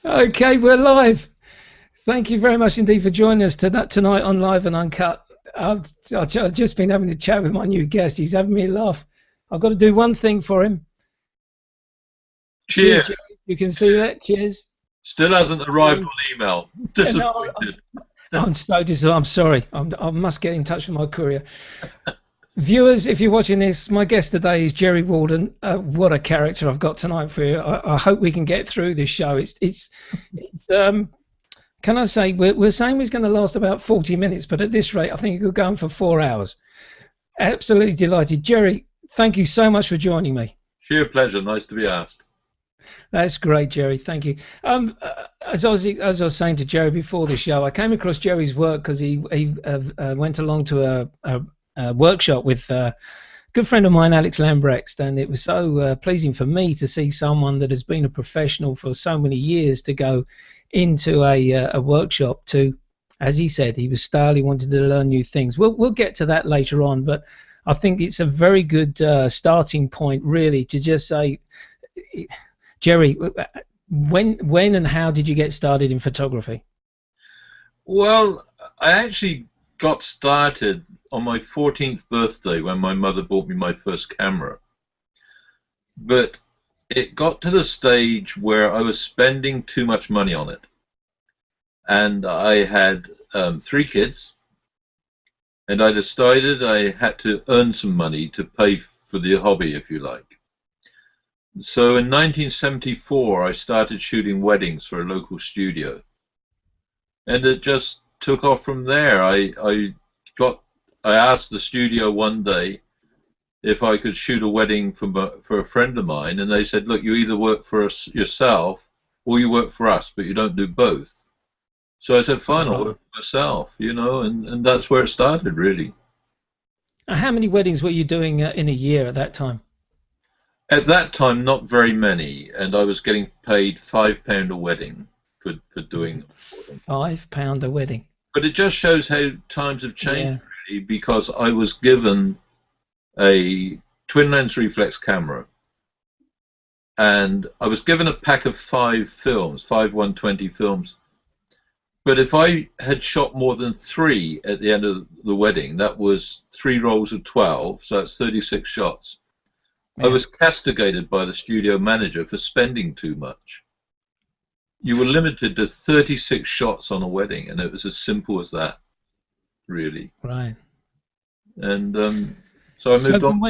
Okay, we're live. Thank you very much indeed for joining us tonight on Live and Uncut. I've just been having a chat with my new guest. He's having me laugh. I've got to do one thing for him. Cheers, Cheers. Gerry. You can see that. Cheers. Still hasn't arrived on email. No, Disappointed. I'm so disappointed. I'm sorry. I must get in touch with my courier. Viewers, if you're watching this, my guest today is Gerry Walden. What a character I've got tonight for you. I hope we can get through this show. It's can I say, we're saying it's going to last about 40 minutes, but at this rate, I think it could go on for 4 hours. Absolutely delighted. Gerry, thank you so much for joining me. Sheer pleasure. Nice to be asked. That's great, Gerry. Thank you. As I was saying to Gerry before the show, I came across Gerry's work because he went along to a workshop with a good friend of mine, Alex Lambrecht, and it was so pleasing for me to see someone that has been a professional for so many years to go into a workshop to, as he said, he was stale, he wanted to learn new things. We'll get to that later on, but I think it's a very good starting point, really, to just say, Gerry, when and how did you get started in photography? Well, I actually got started on my 14th birthday when my mother bought me my first camera. But it got to the stage where I was spending too much money on it. And I had 3 kids, and I decided I had to earn some money to pay for the hobby, if you like. So in 1974, I started shooting weddings for a local studio. And it just took off from there. I asked the studio one day if I could shoot a wedding for a friend of mine, and they said, look, you either work for us yourself or you work for us, but you don't do both. So I said, fine, I'll work for myself, you know, and that's where it started, really. How many weddings were you doing in a year at that time? At that time, not very many, and I was getting paid £5 a wedding for doing them. £5 a wedding. But it just shows how times have changed, really, because I was given a twin lens reflex camera, and I was given a pack of 5 films, 120 films. But if I had shot more than 3 at the end of the wedding, that was 3 rolls of 12, so that's 36 shots. Yeah. I was castigated by the studio manager for spending too much. You were limited to 36 shots on a wedding, and it was as simple as that, really. Right. And so I moved on.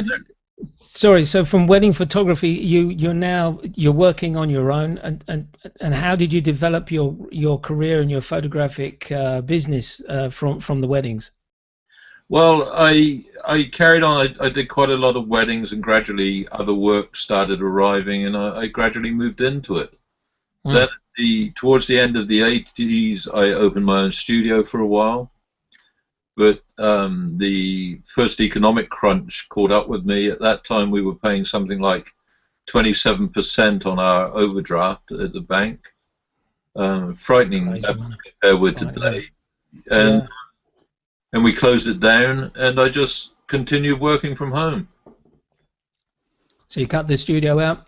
Sorry, so from wedding photography, you're working on your own, and how did you develop your career and your photographic business from the weddings? Well, I carried on. I did quite a lot of weddings, and gradually other work started arriving, and I gradually moved into it. Then towards the end of the 80s, I opened my own studio for a while. But the first economic crunch caught up with me. At that time, we were paying something like 27% on our overdraft at the bank. Frightening compared with today. And we closed it down, and I just continued working from home. So you cut the studio out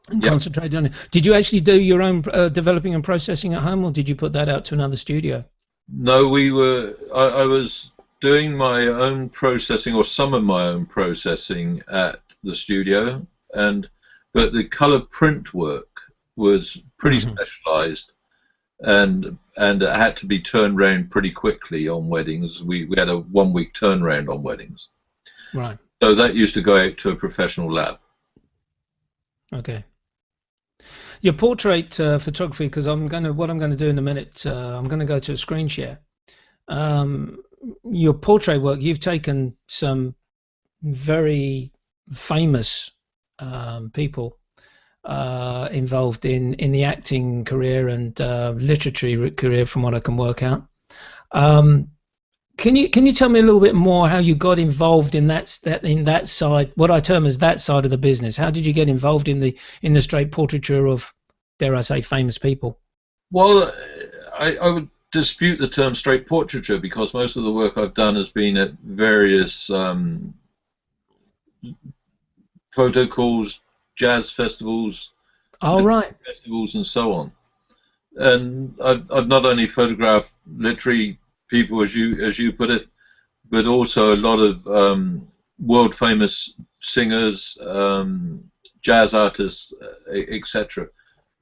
and concentrated on it. Did you actually do your own developing and processing at home, or did you put that out to another studio? No, I was doing my own processing, or some of my own processing, at the studio, but the color print work was pretty specialized, and it had to be turned around pretty quickly on weddings. We had a 1-week turnaround on weddings. Right. So that used to go out to a professional lab. Okay. Your portrait photography, because what I'm going to do in a minute, I'm going to go to a screen share. Your portrait work, you've taken some very famous people involved in the acting career and literary career, from what I can work out. Can you tell me a little bit more how you got involved in that side, what I term as that side of the business? How did you get involved in the straight portraiture of, dare I say, famous people? Well, I would dispute the term straight portraiture, because most of the work I've done has been at various photo calls, jazz festivals, right, festivals, and so on. and I've not only photographed literary people, as you put it, but also a lot of world famous singers, jazz artists, etc.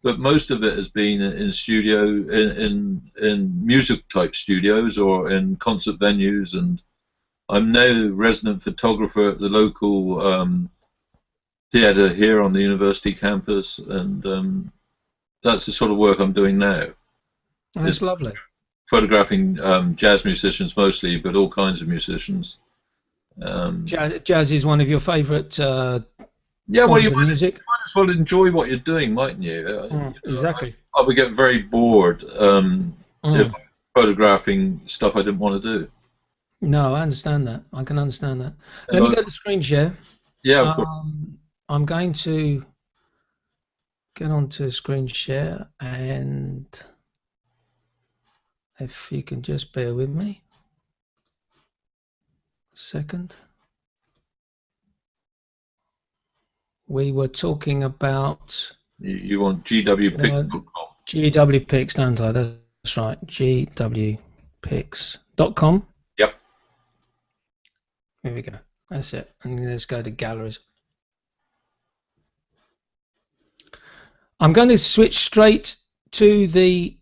But most of it has been in studio, in music type studios or in concert venues, and I'm now resident photographer at the local theatre here on the university campus, and that's the sort of work I'm doing now. That's lovely. Photographing jazz musicians mostly, but all kinds of musicians. Jazz is one of your favourite yeah, well, music? You might as well enjoy what you're doing, mightn't you? Exactly. I would get very bored if I was photographing stuff I didn't want to do. No, I understand that. I can understand that. Let me go to screen share. Yeah, of course. I'm going to get onto screen share, and if you can just bear with me a second. We were talking about... You want gwpics.com. gwpics, don't I? That's right, gwpics.com. Yep. Here we go. That's it. And let's go to galleries. I'm going to switch straight to the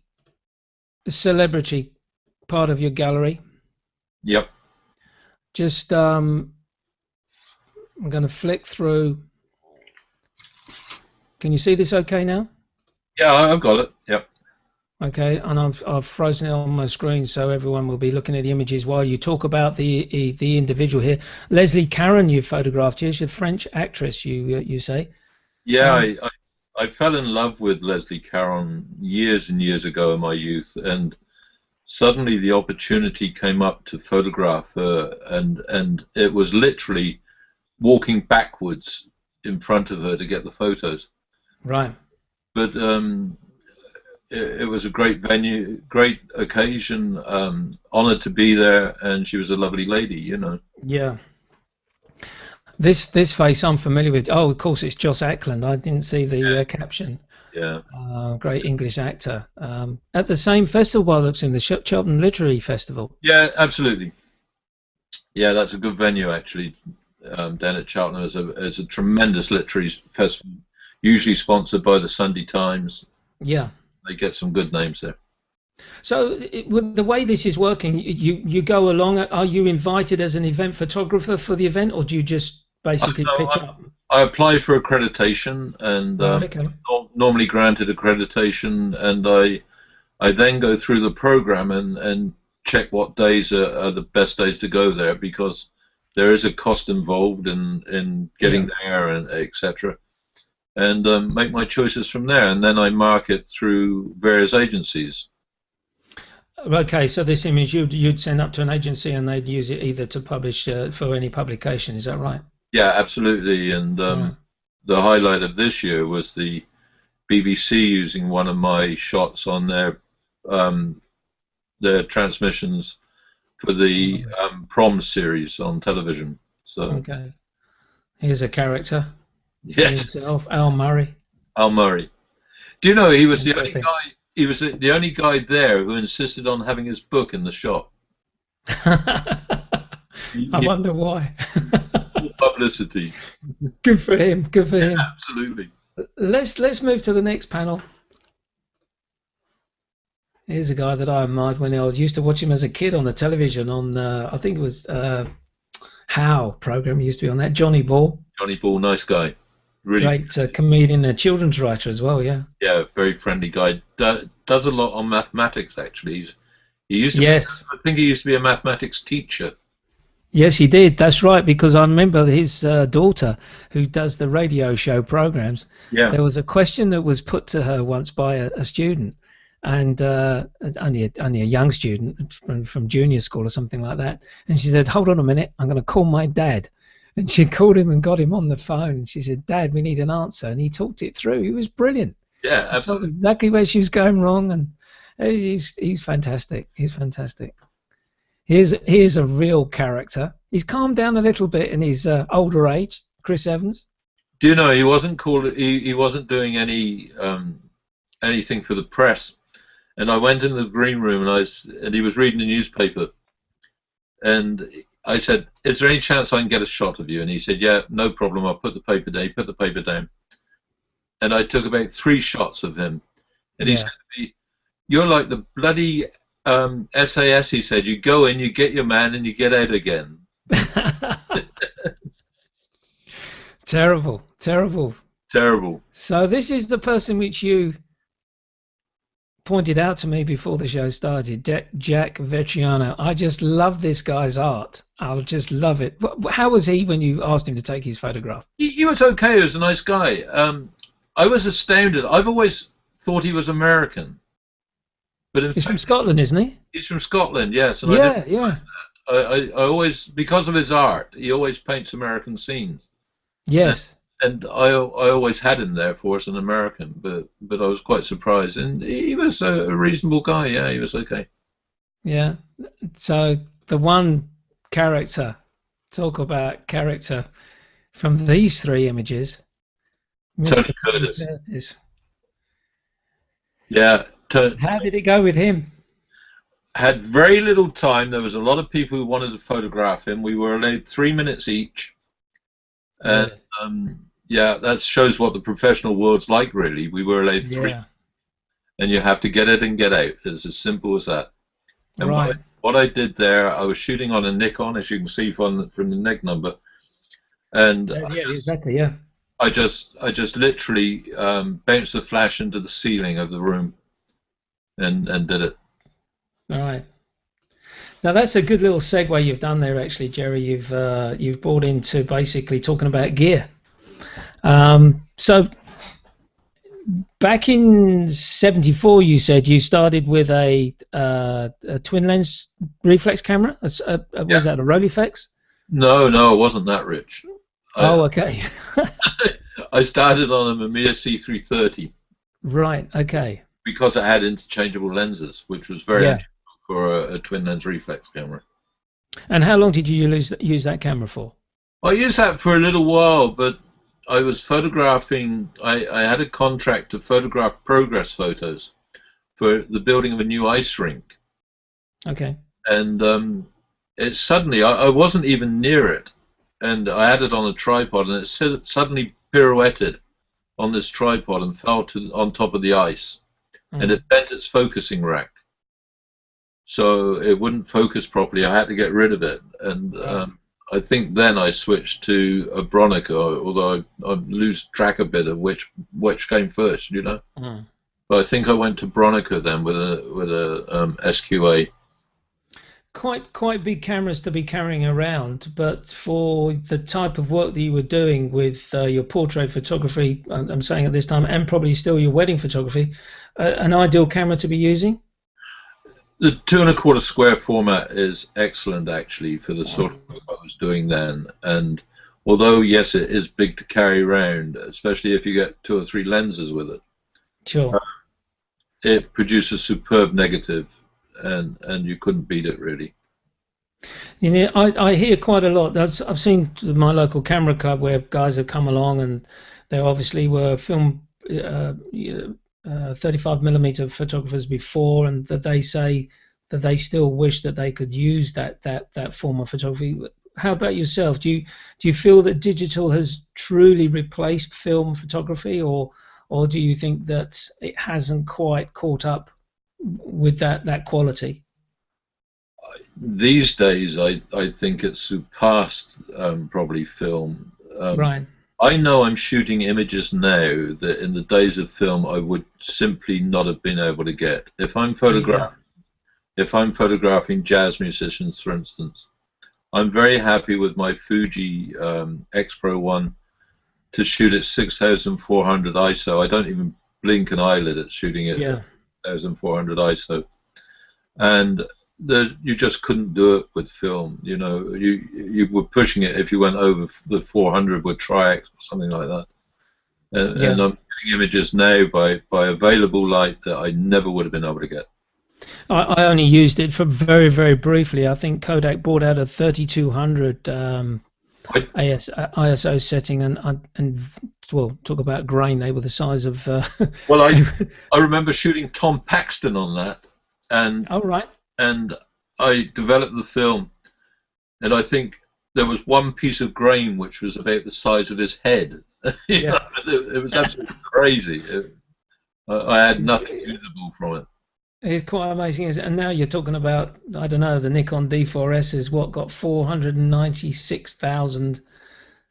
celebrity part of your gallery. Yep. Just I'm going to flick through. Can you see this okay now? Yeah, I've got it. Yep. Okay, and I've frozen it on my screen so everyone will be looking at the images while you talk about the individual here. Leslie Caron, you photographed here. She's a French actress, you say? Yeah, I fell in love with Leslie Caron years and years ago in my youth, and suddenly the opportunity came up to photograph her, and it was literally walking backwards in front of her to get the photos. Right. But it was a great venue, great occasion, honored to be there, and she was a lovely lady, you know. Yeah. This face I'm familiar with. Oh, of course, it's Joss Ackland. I didn't see the caption. Yeah. Great English actor. At the same festival, by the looks in the Cheltenham Literary Festival. Yeah, absolutely. Yeah, that's a good venue actually. Down at Cheltenham is a tremendous literary festival, usually sponsored by the Sunday Times. Yeah. They get some good names there. So the way this is working, you go along. Are you invited as an event photographer for the event, or do you just basically pitch up? I apply for accreditation, and okay. normally granted accreditation, and I then go through the program and check what days are the best days to go there, because there is a cost involved in getting there and etc. And make my choices from there, and then I mark it through various agencies. Okay, so this image you'd send up to an agency, and they'd use it either to publish for any publication. Is that right? Yeah, absolutely. And the highlight of this year was the BBC using one of my shots on their transmissions for the Prom series on television. So okay, here's a character. Yes, himself, Al Murray. Al Murray. Do you know he was the only guy? He was the only guy there who insisted on having his book in the shot. I wonder why. Publicity. Good for him. Good for him. Absolutely. Let's move to the next panel. Here's a guy that I admired when I used to watch him as a kid on the television on I think it was How program. He used to be on that. Johnny Ball. Johnny Ball, nice guy. Really great comedian, a children's writer as well. Yeah. Yeah, very friendly guy. Does a lot on mathematics actually. He used to. Yes. I think he used to be a mathematics teacher. Yes, he did. That's right, because I remember his daughter, who does the radio show programs. Yeah. There was a question that was put to her once by a student, and only a young student from junior school or something like that. And she said, "Hold on a minute, I'm going to call my dad." And she called him and got him on the phone. She said, "Dad, we need an answer." And he talked it through. He was brilliant. Yeah, absolutely. Told exactly where she was going wrong, and he's fantastic. He's fantastic. Here's a real character. He's calmed down a little bit in his older age. Chris Evans. Do you know he wasn't called? He wasn't doing any anything for the press. And I went into the green room, and he was reading the newspaper. And I said, "Is there any chance I can get a shot of you?" And he said, "Yeah, no problem. I'll put the paper down." He put the paper down. And I took about 3 shots of him. And he Yeah. said to me, "You're like the bloody SAS," he said. "You go in, you get your man, and you get out again." Terrible, terrible. Terrible. So this is the person which you pointed out to me before the show started, Jack Vetriano. I just love this guy's art. I'll just love it. How was he when you asked him to take his photograph? He was okay. He was a nice guy. I was astounded. I've always thought he was American. But in He's fact, from Scotland, isn't he? he's from Scotland, yes. And Yeah, yeah. I always, because of his art, he always paints American scenes. Yes. And I always had him there for us, an American, but I was quite surprised. And he was a reasonable guy, yeah, he was okay. Yeah. So the one character, talk about character from these 3 images, Tony Mr. Curtis. Yeah. How did it go with him? Had very little time. There was a lot of people who wanted to photograph him. We were allowed 3 minutes each. And yeah, that shows what the professional world's like, really. We were allowed 3, and you have to get in and get out. It's as simple as that. And Right. what I did there, I was shooting on a Nikon, as you can see from the neg number, and Exactly. Yeah. I just literally bounced the flash into the ceiling of the room, and did it. All right. Now that's a good little segue you've done there, actually, Gerry. You've brought into basically talking about gear. So back in '74, you said you started with a twin lens reflex camera. Was that a Rolleiflex? No, it wasn't that rich. Okay. I started on a Mamiya C330. Right. Okay. Because it had interchangeable lenses, which was very unusual for a twin lens reflex camera. And how long did you use that camera for? I used that for a little while, but I was photographing. I had a contract to photograph progress photos for the building of a new ice rink. Okay. And it suddenly, I wasn't even near it, and I had it on a tripod, and it suddenly pirouetted on this tripod and fell on top of the ice, and it bent its focusing rack, so it wouldn't focus properly. I had to get rid of it, and I think then I switched to a Bronica, although I lose track a bit of which came first, you know. But I think I went to Bronica then with a SQA. Quite big cameras to be carrying around, but for the type of work that you were doing with your portrait photography, I'm saying at this time, and probably still your wedding photography, an ideal camera to be using? The 2¼ square format is excellent, actually, for the sort of work I was doing then. And although, yes, it is big to carry around, especially if you get 2 or 3 lenses with it. Sure. It produces superb negative, and you couldn't beat it, really. You know, I hear quite a lot. I've seen my local camera club where guys have come along and they obviously were film 35mm photographers before, and that they say that they still wish that they could use that form of photography. How about yourself? Do you feel that digital has truly replaced film photography, or do you think that it hasn't quite caught up with that quality? These days, I think it's surpassed probably film. Right. I know I'm shooting images now that in the days of film I would simply not have been able to get. If I'm photographing jazz musicians, for instance, I'm very happy with my Fuji X Pro 1 to shoot at 6400 ISO. I don't even blink an eyelid at shooting it at 6400 ISO, and you just couldn't do it with film. You know, you were pushing it if you went over the 400 with Tri-X or something like that. And I'm getting images now by available light that I never would have been able to get. I only used it for very, very briefly. I think Kodak brought out a 3200 I, ISO setting, and well, talk about grain. They were the size of. well, I remember shooting Tom Paxton on that, and Oh right. and I developed the film, and I think there was one piece of grain which was about the size of his head. You Yeah. know, it was absolutely crazy. I had nothing usable from it. It's quite amazing, isn't it? And now you're talking about, I don't know, the Nikon D4S is what got 496,000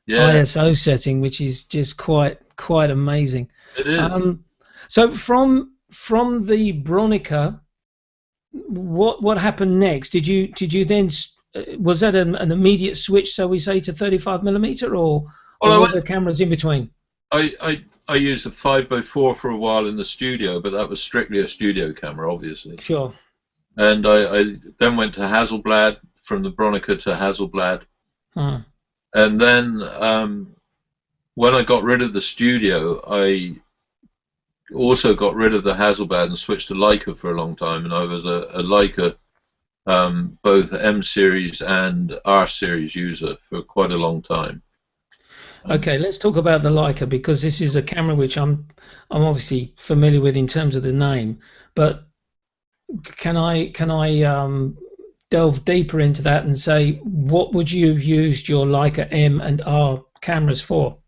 Yeah, ISO setting, which is just quite amazing. it is. Um, so from the Bronica, what happened next? Did you then was that an immediate switch, so we say, to 35mm, or Well, were there cameras in between? I used a 5x4 for a while in the studio, but that was strictly a studio camera, obviously. Sure. And I then went to Hasselblad, from the Bronica to Hasselblad. Huh. And then when I got rid of the studio, I also got rid of the Hasselblad and switched to Leica for a long time. And I was a Leica, both M series and R series user for quite a long time. Okay, let's talk about the Leica, because this is a camera which I'm obviously familiar with in terms of the name, but can I delve deeper into that and say, what would you have used your Leica M and R cameras for?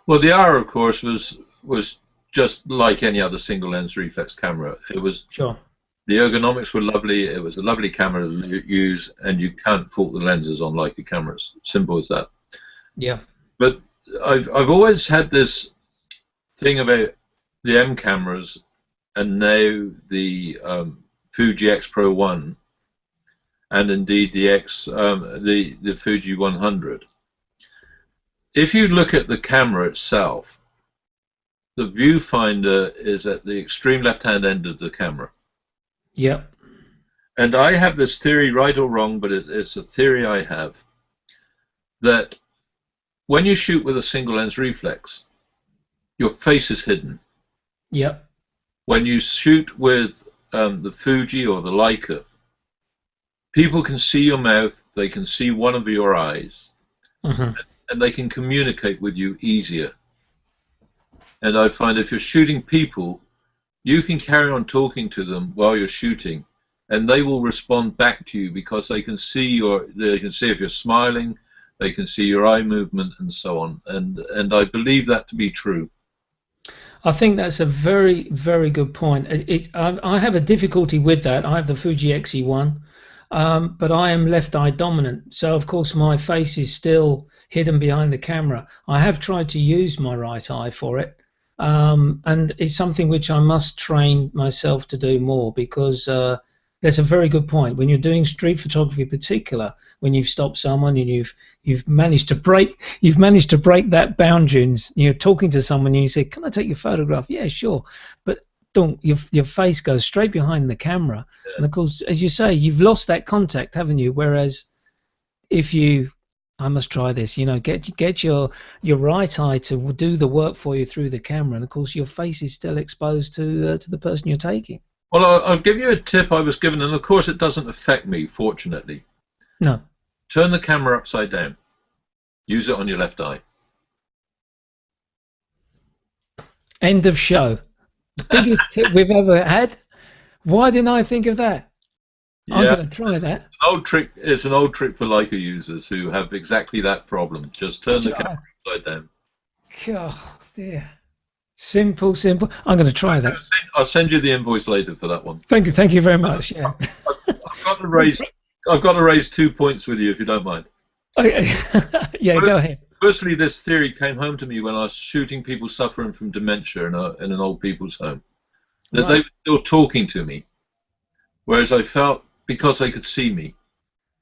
Well, the R, of course, was just like any other single lens reflex camera. It was Sure. The ergonomics were lovely. It was a lovely camera to use, and you can't fault the lenses on Leica cameras. Simple as that. Yeah. But I've always had this thing about the M cameras, and now the Fuji X Pro 1, and indeed the Fuji 100. If you look at the camera itself, the viewfinder is at the extreme left-hand end of the camera. Yep. And I have this theory, right or wrong, but it's a theory I have, that when you shoot with a single lens reflex, your face is hidden. Yep. When you shoot with the Fuji or the Leica, people can see your mouth, they can see one of your eyes, and they can communicate with you easier. And I find if you're shooting people, you can carry on talking to them while you're shooting, and they will respond back to you because they can see if you're smiling, they can see your eye movement, and so on. And I believe that to be true. I think that's a very, very good point. I have a difficulty with that. I have the Fuji XE1, but I am left eye dominant. So, of course, my face is still hidden behind the camera. I have tried to use my right eye for it, and it's something which I must train myself to do more, because that's a very good point. When you're doing street photography in particular, when you've stopped someone and you've managed to break that boundary, and you're talking to someone and you say, "Can I take your photograph?" Yeah, sure. But don't your face goes straight behind the camera. Yeah. And of course, as you say, you've lost that contact, haven't you? Whereas if I must try this, get your right eye to do the work for you through the camera, and of course your face is still exposed to the person you're taking. Well, I'll give you a tip I was given, and of course it doesn't affect me, fortunately. No. Turn the camera upside down. Use it on your left eye. End of show. The biggest tip we've ever had. Why didn't I think of that? Yeah. I'm going to try that. It's an old trick for Leica users who have exactly that problem. Just turn the camera upside down. Oh, dear. Simple. I'm going to try that. I'll send you the invoice later for that one. Thank you very much. Yeah. I've got to raise 2 points with you, if you don't mind. Okay. Yeah, go ahead. Firstly, this theory came home to me when I was shooting people suffering from dementia in an old people's home. That they were still talking to me, whereas I felt, because they could see me,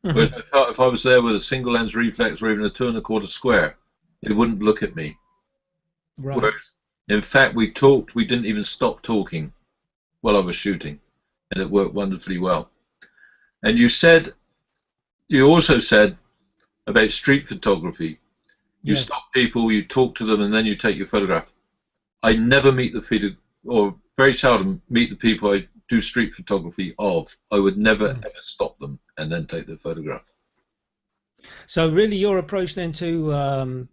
whereas I felt if I was there with a single lens reflex or even a 2 1/4 square, they wouldn't look at me. Right. Whereas, in fact, we talked. We didn't even stop talking while I was shooting, and it worked wonderfully well. And you also said about street photography. You stop people, you talk to them, and then you take your photograph. I never meet or very seldom meet the people I do street photography of. I would never ever stop them and then take their photograph. So really, your approach then to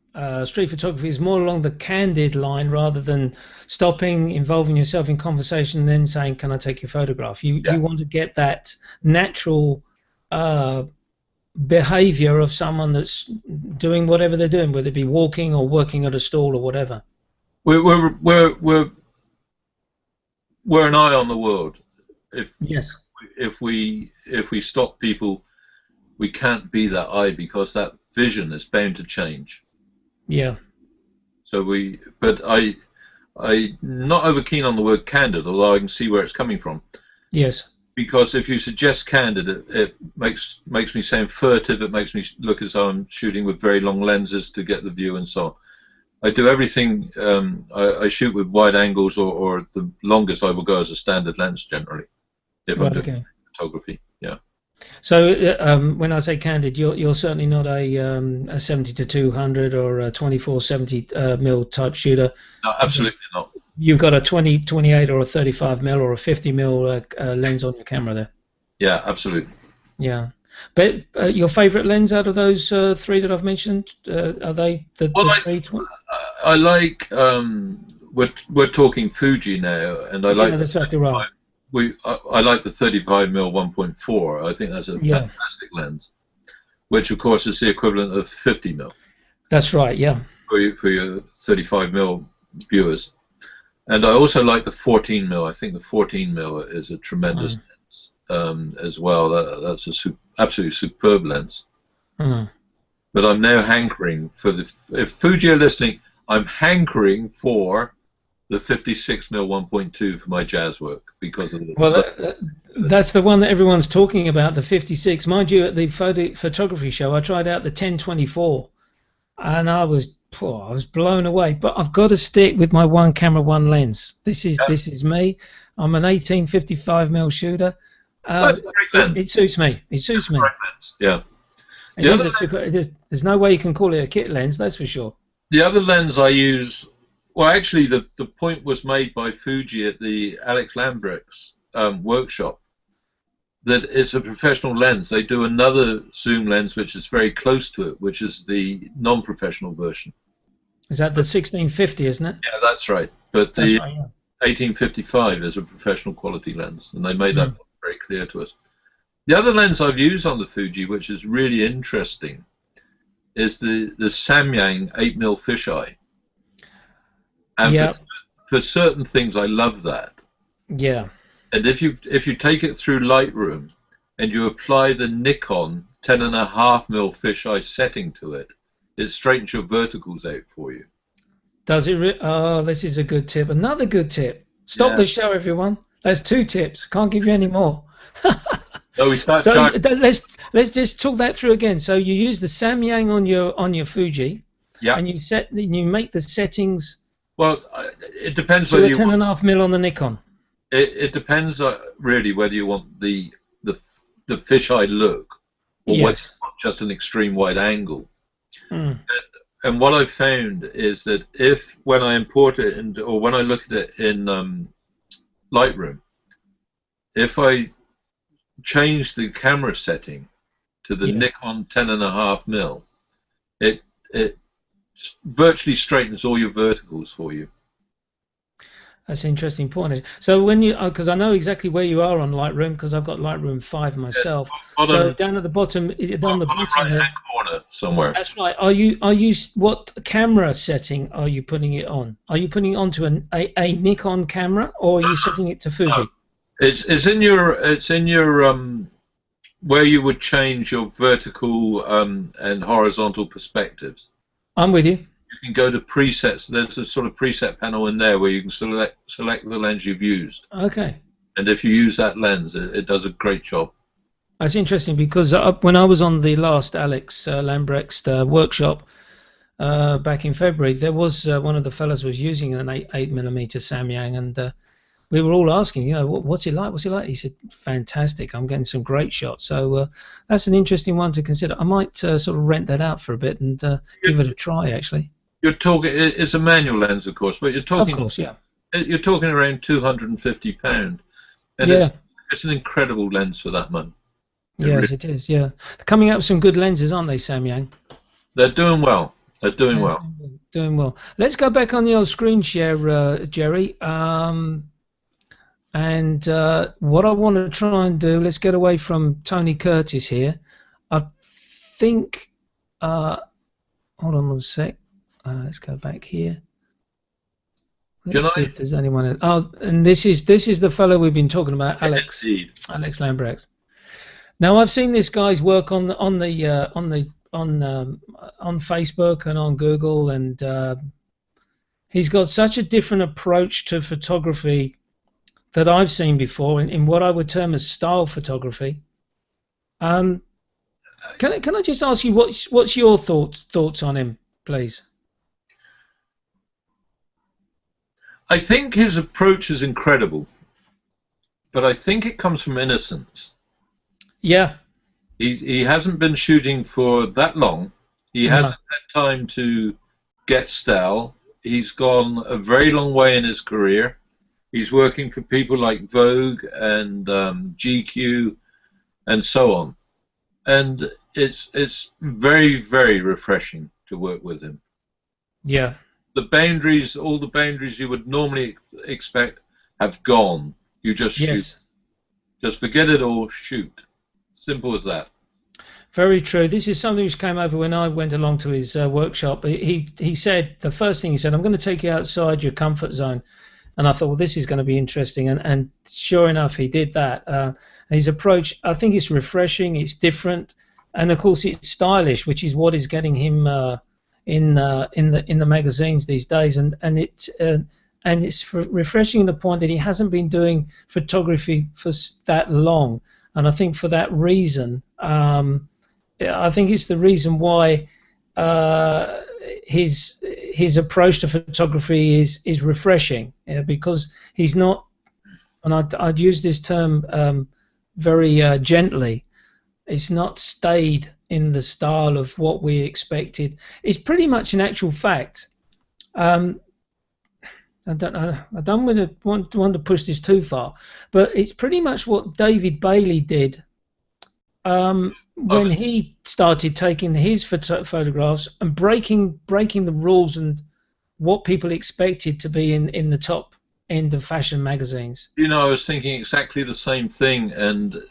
street photography is more along the candid line rather than stopping, involving yourself in conversation, and then saying, "Can I take your photograph?" You Yeah. want to get that natural uh, behavior of someone that's doing whatever they're doing, whether it be walking or working at a stall or whatever. We're we're we're we're, we're an eye on the world. If Yes. if we stop people, we can't be that eye because that vision is bound to change. Yeah. So but I'm not over keen on the word candid, although I can see where it's coming from. Yes. Because if you suggest candid, it makes me sound furtive. It makes me look as though I'm shooting with very long lenses to get the view and so on. I do everything. I shoot with wide angles, or the longest I will go is a standard lens generally, if I'm Right. doing Okay. photography. Yeah. So when I say candid, you're certainly not a 70 to 200 or a 24-70 mil type shooter. No, absolutely not. You've got a 20-28 or a 35 mil or a 50 mil lens on your camera there. Yeah, absolutely. Yeah. But your favorite lens out of those three that I've mentioned, are they the Well, three? I like. We're talking Fuji now, and I like. Yeah, that's exactly right. I like the 35mm 1.4. I think that's a Yeah. fantastic lens, which of course is the equivalent of 50mm That's right. Yeah. for your 35mm viewers. And I also like the 14mm. I think the 14mm is a tremendous lens as well. That's a absolutely superb lens. Mm. But I'm now hankering for if Fuji are listening, I'm hankering for the 56mm 1.2 for my jazz work because of the. Well, that's the one that everyone's talking about, the 56. Mind you, at the photography show, I tried out the 1024, and I was blown away. But I've got to stick with my one camera, one lens. This is me. I'm an 18-55mm shooter. It suits me. It suits me. Yeah. There's no way you can call it a kit lens, that's for sure. The other lens I use, well, actually, the point was made by Fuji at the Alex Lambrecht's workshop that it's a professional lens. They do another zoom lens which is very close to it, which is the non-professional version. Is that the 1650, isn't it? Yeah, that's right. But the 1855 is a professional quality lens, and they made that very clear to us. The other lens I've used on the Fuji, which is really interesting, is the Samyang 8mm fisheye. And for certain things, I love that. Yeah. And if you take it through Lightroom and you apply the Nikon 10.5mm fisheye setting to it, it straightens your verticals out for you. Does it? Oh, this is a good tip. Another good tip. Stop the show, everyone. That's 2 tips. Can't give you any more. No, we start. So let's just talk that through again. So you use the Samyang on your Fuji. Yeah. And you make the settings. Well, it depends whether you 10.5mm on the Nikon. It depends really whether you want the fisheye look or whether you want just an extreme wide angle. And what I've found is that when I import it into, or when I look at it in Lightroom, if I change the camera setting to the Nikon 10.5mm, it virtually straightens all your verticals for you. That's an interesting point. So when you, because I know exactly where you are on Lightroom, because I've got Lightroom 5 myself. So down at the bottom, down the bottom right-hand corner somewhere. That's right. Are you? What camera setting are you putting it on? Are you putting it onto a Nikon camera, or are you setting it to Fuji? No. It's in your where you would change your vertical and horizontal perspectives. I'm with you. You can go to presets. There's a sort of preset panel in there where you can select the lens you've used. Okay. And if you use that lens, it does a great job. That's interesting because when I was on the last Alex Lambrecht's workshop back in February, there was one of the fellas was using an 8mm Samyang, and we were all asking, what's it like? What's it like? He said, fantastic. I'm getting some great shots. So that's an interesting one to consider. I might sort of rent that out for a bit and give it a try, actually. You're talking. It's a manual lens, of course, but you're talking. Of course, yeah. You're talking around £250, and it's an incredible lens for that money. Yes, it is. Yeah, they're coming out with some good lenses, aren't they, Samyang? They're doing well. They're doing Yeah, well. doing well. Let's go back on the old screen share, Gerry. And what I want to try and do, let's get away from Tony Curtis here. I think, hold on one sec. Let's go back here. Let's see if there's anyone else. Oh, and this is the fellow we've been talking about, Alex. Indeed. Alex Lambrecht. Now I've seen this guy's work on Facebook and on Google, and he's got such a different approach to photography that I've seen before in what I would term as style photography. Can I just ask you what's your thoughts on him, please? I think his approach is incredible, but I think it comes from innocence. Yeah. He hasn't been shooting for that long. He hasn't had time to get style. He's gone a very long way in his career. He's working for people like Vogue and GQ and so on. And it's very, very refreshing to work with him. Yeah. The boundaries, all the boundaries you would normally expect have gone. You just shoot. Just forget it all, shoot. Simple as that. Very true. This is something which came over when I went along to his workshop. He said, the first thing he said, I'm going to take you outside your comfort zone. And I thought, well, this is going to be interesting. And sure enough, he did that. His approach, I think it's refreshing, it's different. And of course, it's stylish, which is what is getting him in the magazines these days. And it's refreshing in the point that he hasn't been doing photography for that long. And I think for that reason, I think it's the reason why his approach to photography is refreshing, because he's not, and I'd use this term very gently, it's not stayed in the style of what we expected. It's pretty much an actual fact. I don't want to push this too far, but it's pretty much what David Bailey did when he started taking his photographs and breaking the rules and what people expected to be in the top end of fashion magazines. You know, I was thinking exactly the same thing, and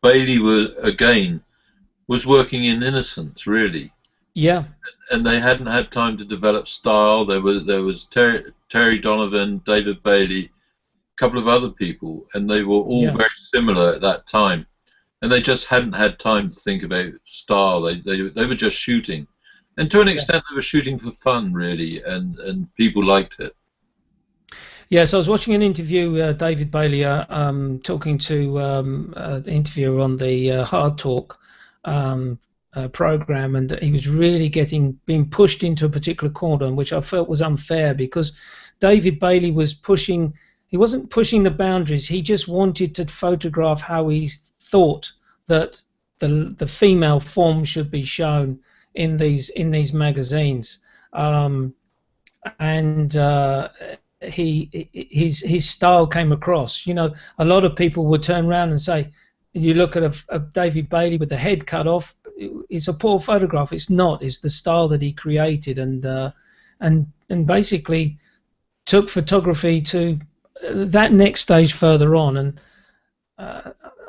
Bailey was working in innocence, really. Yeah. And they hadn't had time to develop style. There was Terry Donovan, David Bailey, a couple of other people, and they were all very similar at that time. And they just hadn't had time to think about style. They were just shooting, and to an extent, they were shooting for fun, really, and people liked it. Yes, I was watching an interview, David Bailey, talking to the interviewer on the Hard Talk program, and he was really being pushed into a particular corner, which I felt was unfair, because David Bailey was pushing. He wasn't pushing the boundaries. He just wanted to photograph how he thought that the female form should be shown in these magazines, his style came across. You know, a lot of people would turn around and say, you look at a David Bailey with the head cut off, it's a poor photograph. It's not. It's the style that he created, and basically took photography to that next stage further on. And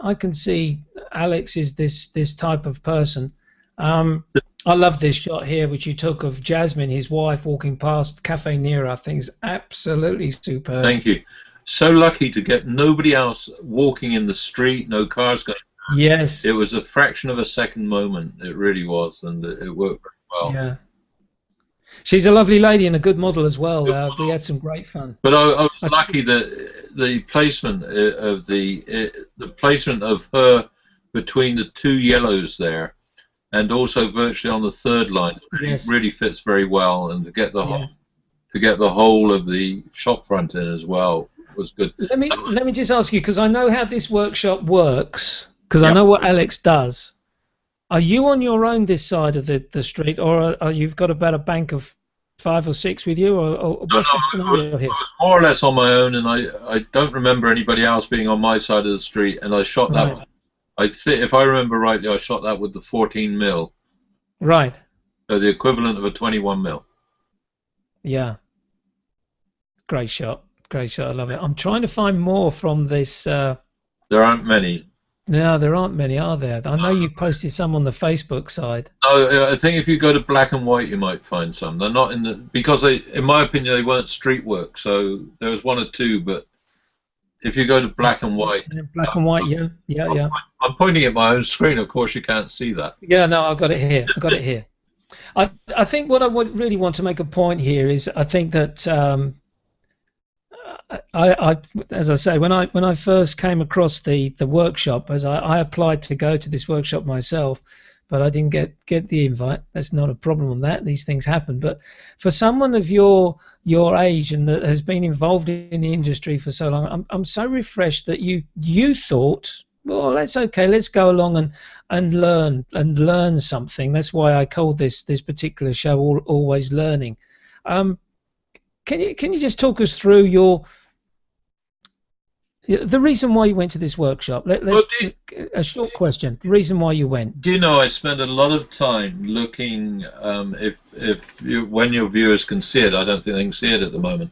I can see Alex is this type of person. I love this shot here, which you took of Jasmine, his wife, walking past Cafe Nero. I think is absolutely superb. Thank you. So lucky to get nobody else walking in the street, no cars going. Yes. It was a fraction of a second moment. It really was, and it worked very well. Yeah. She's a lovely lady and a good model as well. We had some great fun. But I was lucky that the placement of the placement of her between the two yellows there, and also virtually on the third line, really fits very well. And to get the whole of the shop front in as well was good. Let me just ask you, because I know how this workshop works, because I know what Alex does. Are you on your own this side of the street, or are you've got about a bank of 5 or 6 with you, or what's the scenario here? I was more or less on my own, and I don't remember anybody else being on my side of the street, and I shot that I think, if I remember rightly, I shot that with the 14 mil, Right. so the equivalent of a 21 mil. Yeah. Great shot. Great shot. I love it. I'm trying to find more from this. There aren't many. No, there aren't many, are there? I know you posted some on the Facebook side. No, I think if you go to black and white, you might find some. They're not in the because they, in my opinion, they weren't street work. So there was one or two, but if you go to black and white, Yeah, black and white. Yeah. Yeah. I'm, Yeah. I'm pointing at my own screen. Of course, you can't see that. Yeah. No, I've got it here. I got it here. I think what I would really want to make a point here is I think that I as I say when I first came across the workshop, as I applied to go to this workshop myself, but I didn't get the invite. That's not a problem on that. These things happen. But for someone of your age and that has been involved in the industry for so long, I'm so refreshed that you thought, well, that's okay. Let's go along and learn something. That's why I called this particular show Always Learning. Can you just talk us through the reason why you went to this workshop? Let's a short question. The reason why you went. Do you know, I spend a lot of time looking, when your viewers can see it, I don't think they can see it at the moment,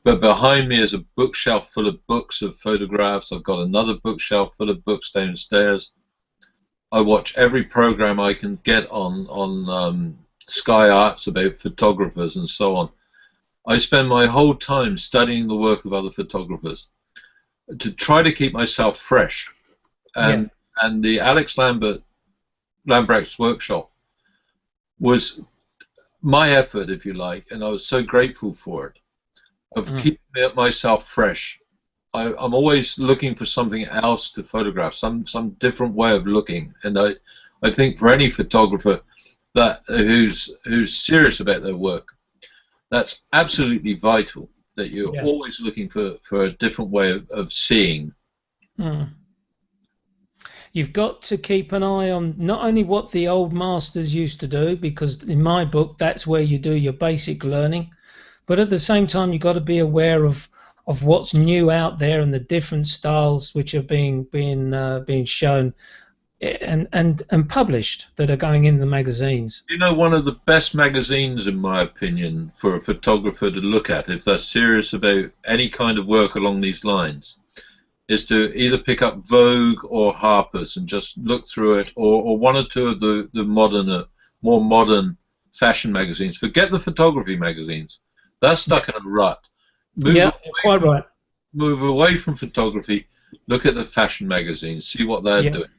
but behind me is a bookshelf full of books of photographs. I've got another bookshelf full of books downstairs. I watch every program I can get on Sky Arts about photographers and so on. I spend my whole time studying the work of other photographers to try to keep myself fresh, and the Alex Lambrecht's workshop was my effort, if you like, and I was so grateful for it, of keeping myself fresh. I'm always looking for something else to photograph, some different way of looking, and I think for any photographer that who's serious about their work, that's absolutely vital. That you're always looking for a different way of seeing. You've got to keep an eye on not only what the old masters used to do, because in my book that's where you do your basic learning, but at the same time you've got to be aware of what's new out there and the different styles which are being shown and published that are going in the magazines. You know, one of the best magazines, in my opinion, for a photographer to look at if they're serious about any kind of work along these lines, is to either pick up Vogue or Harper's and just look through it, or one or two of the more modern fashion magazines. Forget the photography magazines; they're stuck in a rut. Quite right. Move away from photography. Look at the fashion magazines. See what they're doing.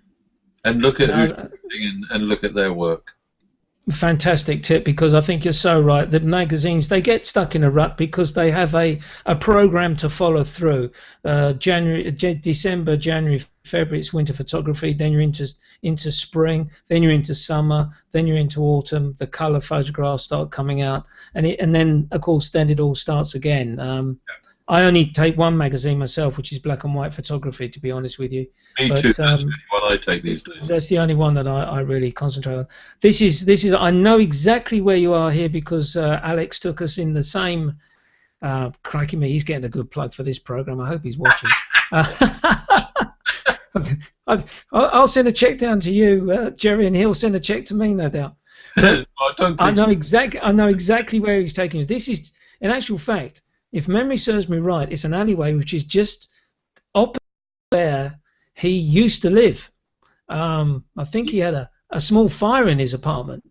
And look at who's doing and look at their work. Fantastic tip, because I think you're so right. The magazines, they get stuck in a rut because they have a program to follow through. December, January, February, it's winter photography. Then you're into spring. Then you're into summer. Then you're into autumn. The color photographs start coming out, and then of course then it all starts again. I only take one magazine myself, which is Black and White Photography, to be honest with you. Me too. That's the only one I take these days. That's the only one that I really concentrate on. This is. I know exactly where you are here because Alex took us in the same. Crikey me, he's getting a good plug for this program. I hope he's watching. I'll send a check down to you, Gerry, and he'll send a check to me, no doubt. I know exactly where he's taking you. This is, in actual fact, if memory serves me right, it's an alleyway which is just opposite where he used to live. I think he had a small fire in his apartment.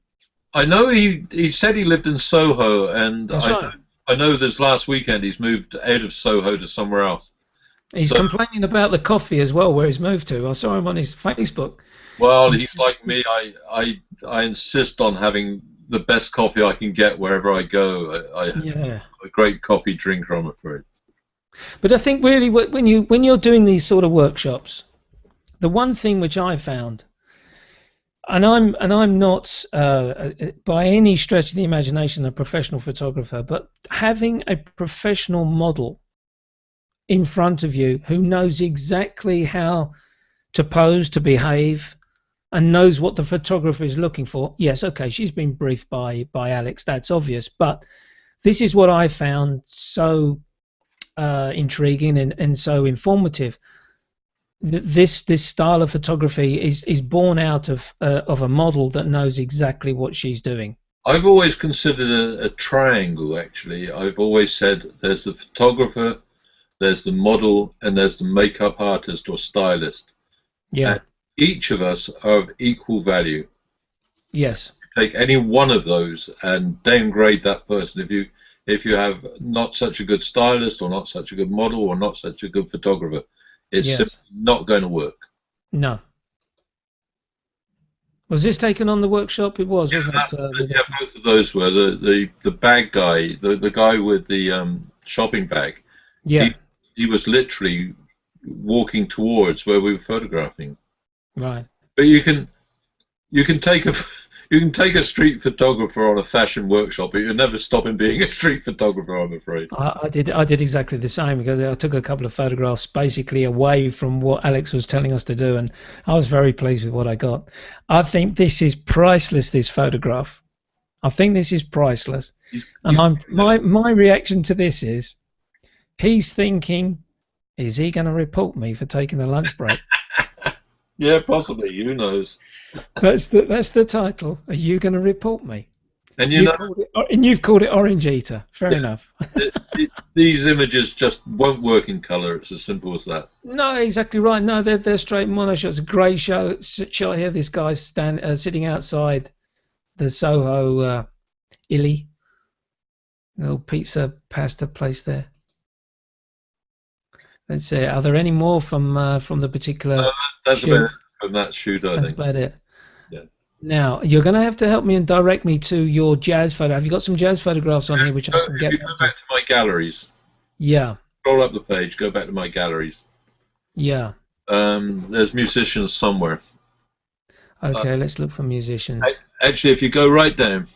I know he said he lived in Soho, and I know this last weekend he's moved out of Soho to somewhere else. He's complaining about the coffee as well, where he's moved to. I saw him on his Facebook. Well, he's like me. I insist on having the best coffee I can get wherever I go. I'm a great coffee drinker, I'm afraid. But I think really when you're doing these sort of workshops, the one thing which I found, and I'm not by any stretch of the imagination a professional photographer, but having a professional model in front of you who knows exactly how to pose, to behave, and knows what the photographer is looking for. Yes, okay, she's been briefed by Alex, that's obvious, but this is what I found so intriguing and so informative. this style of photography is born out of a model that knows exactly what she's doing. I've always considered a triangle, actually. I've always said there's the photographer, there's the model, and there's the makeup artist or stylist. Yeah. And each of us are of equal value. Yes. Take any one of those and downgrade that person. If you have not such a good stylist or not such a good model or not such a good photographer, it's simply not going to work. No. Was this taken on the workshop? It was, wasn't it? Yeah, both of those were. The bag guy, the guy with the shopping bag. Yeah. He was literally walking towards where we were photographing. Right. But you can take a street photographer on a fashion workshop, but you'll never stop him being a street photographer, I'm afraid. I did exactly the same, because I took a couple of photographs basically away from what Alex was telling us to do, and I was very pleased with what I got. I think this is priceless, this photograph. I think this is priceless. My reaction to this is, he's thinking, is he going to report me for taking a lunch break? Yeah, possibly. Who knows? That's the title. Are you going to report me? And you've called it Orange Eater. Fair enough. These images just won't work in color. It's as simple as that. No, exactly right. No, they're straight monoshots. A great shot here. This guy's sitting outside the Soho Illy, little pizza pasta place there. Let's see. Are there any more from the particular? That's shoot? about it from that shoot, I think. That's about it. Yeah. Now you're going to have to help me and direct me to your jazz photo. Have you got some jazz photographs on here which I can get? Go back to my galleries. Yeah. Scroll up the page. Go back to my galleries. Yeah. There's musicians somewhere. Okay, let's look for musicians. Actually, if you go right down,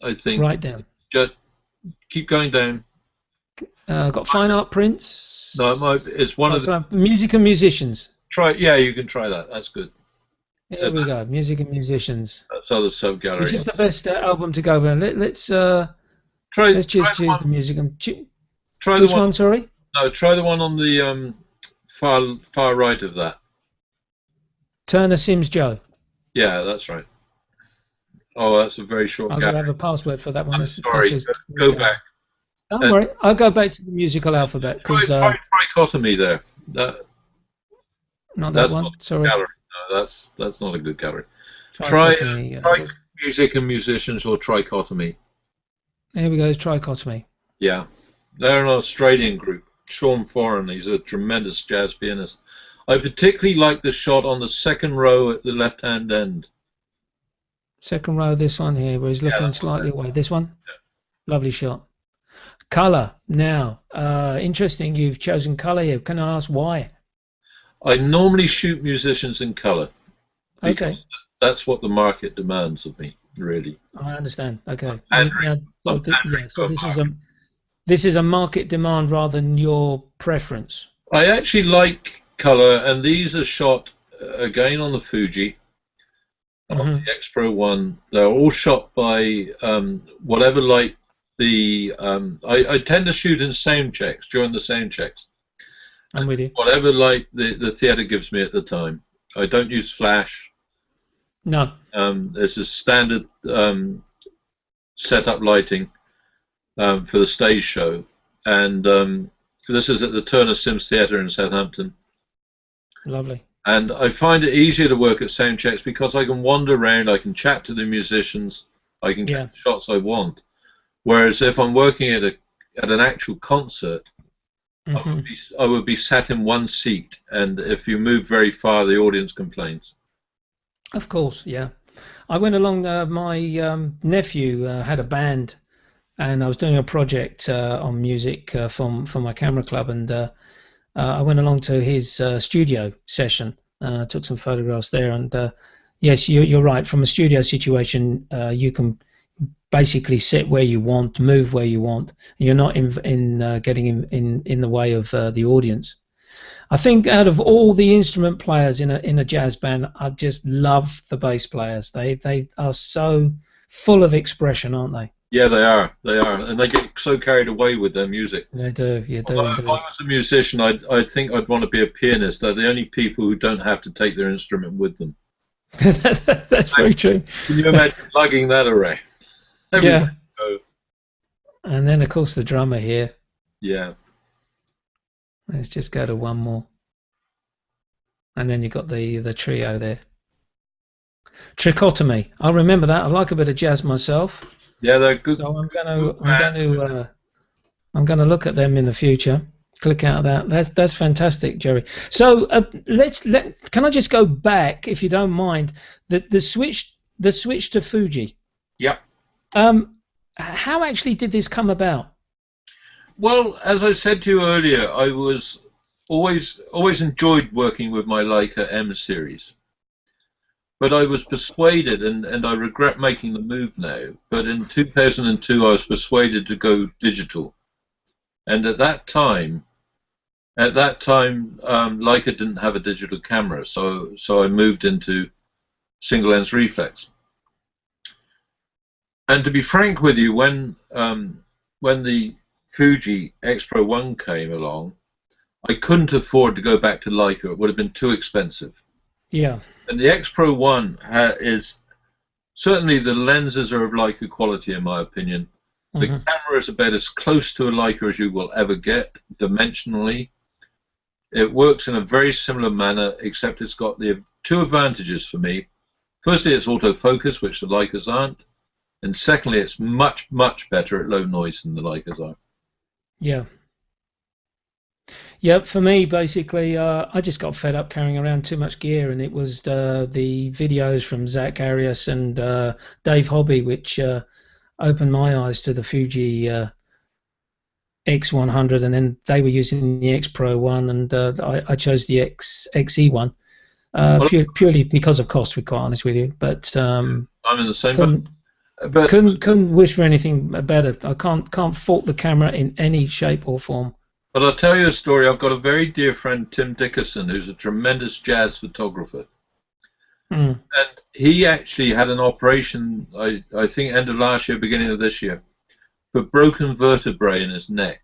I think. Right down. Just keep going down. Got fine art prints. No, it's one of the music and musicians. Yeah, you can try that. That's good. Here we go. Music and musicians. That's other sub gallery. Which is the best album to go with? Let's choose the music and try which the one. Sorry. No, try the one on the far right of that. Turner Sims Joe. Yeah, that's right. Oh, that's a very short I'm gallery. going to have a password for that one. I'm sorry. Go back. Don't worry. I'll go back to the musical alphabet. Try trichotomy there. Not that one. Sorry. Gallery. No, that's not a good gallery. Try music and musicians or trichotomy. Here we go. Trichotomy. Yeah, they're an Australian group. Sean Foran, he's a tremendous jazz pianist. I particularly like the shot on the second row at the left-hand end. Second row, this one here, where he's looking slightly away. This one? Yeah. Lovely shot. Colour. Now, interesting, you've chosen colour here. Can I ask why? I normally shoot musicians in colour. Okay. That's what the market demands of me, really. I understand. Okay. So this is a market demand rather than your preference. I actually like colour, and these are shot again on the Fuji, on the X-Pro 1. They're all shot by whatever light I tend to shoot in sound checks, during the sound checks. I'm with you. Whatever light the theatre gives me at the time. I don't use flash. No. There's a standard setup lighting for the stage show, and this is at the Turner Sims Theatre in Southampton. Lovely. And I find it easier to work at sound checks because I can wander around, I can chat to the musicians, I can get the shots I want. Whereas if I'm working at an actual concert, I would be sat in one seat, and if you move very far, the audience complains. Of course, yeah. I went along. My nephew had a band, and I was doing a project on music for my camera club, and I went along to his studio session. Took some photographs there, and yes, you're right. From a studio situation, you can basically sit where you want, move where you want. You're not getting in the way of the audience. I think out of all the instrument players in a jazz band, I just love the bass players. They are so full of expression, aren't they? Yeah, they are. They are, and they get so carried away with their music. They do. You do Although if I indeed. was a musician, I'd think I'd want to be a pianist. They're the only people who don't have to take their instrument with them. That's very true. Can you imagine lugging that array everywhere Yeah. you go? And then of course the drummer here. Yeah. Let's just go to one more. And then you've got the trio there. Trichotomy. I remember that. I like a bit of jazz myself. Yeah, they're good. So Good I'm gonna look at them in the future. Click out of that. That's fantastic, Gerry. So can I just go back, if you don't mind, the switch to Fuji. Yeah. How actually did this come about? Well, as I said to you earlier, I was always enjoyed working with my Leica M series. But I was persuaded, and I regret making the move now, but in 2002 I was persuaded to go digital. And at that time, Leica didn't have a digital camera, so I moved into single lens reflex. And to be frank with you, when the Fuji X Pro 1 came along, I couldn't afford to go back to Leica. It would have been too expensive. Yeah. And the X Pro 1 is certainly, the lenses are of Leica quality in my opinion. The camera is about as close to a Leica as you will ever get dimensionally. It works in a very similar manner, except it's got the two advantages for me. Firstly, it's autofocus, which the Leicas aren't. And secondly, it's much, much better at low noise than the Leicas are. Yeah. Yeah, for me, basically, I just got fed up carrying around too much gear, and it was the videos from Zach Arias and Dave Hobby, which opened my eyes to the Fuji X100, and then they were using the X Pro 1, and I chose the XE 1 purely because of cost, to be quite honest with you. But I'm in the same boat. But couldn't wish for anything better. I can't fault the camera in any shape or form. But I'll tell you a story. I've got a very dear friend, Tim Dickerson, who's a tremendous jazz photographer. And he actually had an operation, I think end of last year, beginning of this year, for broken vertebrae in his neck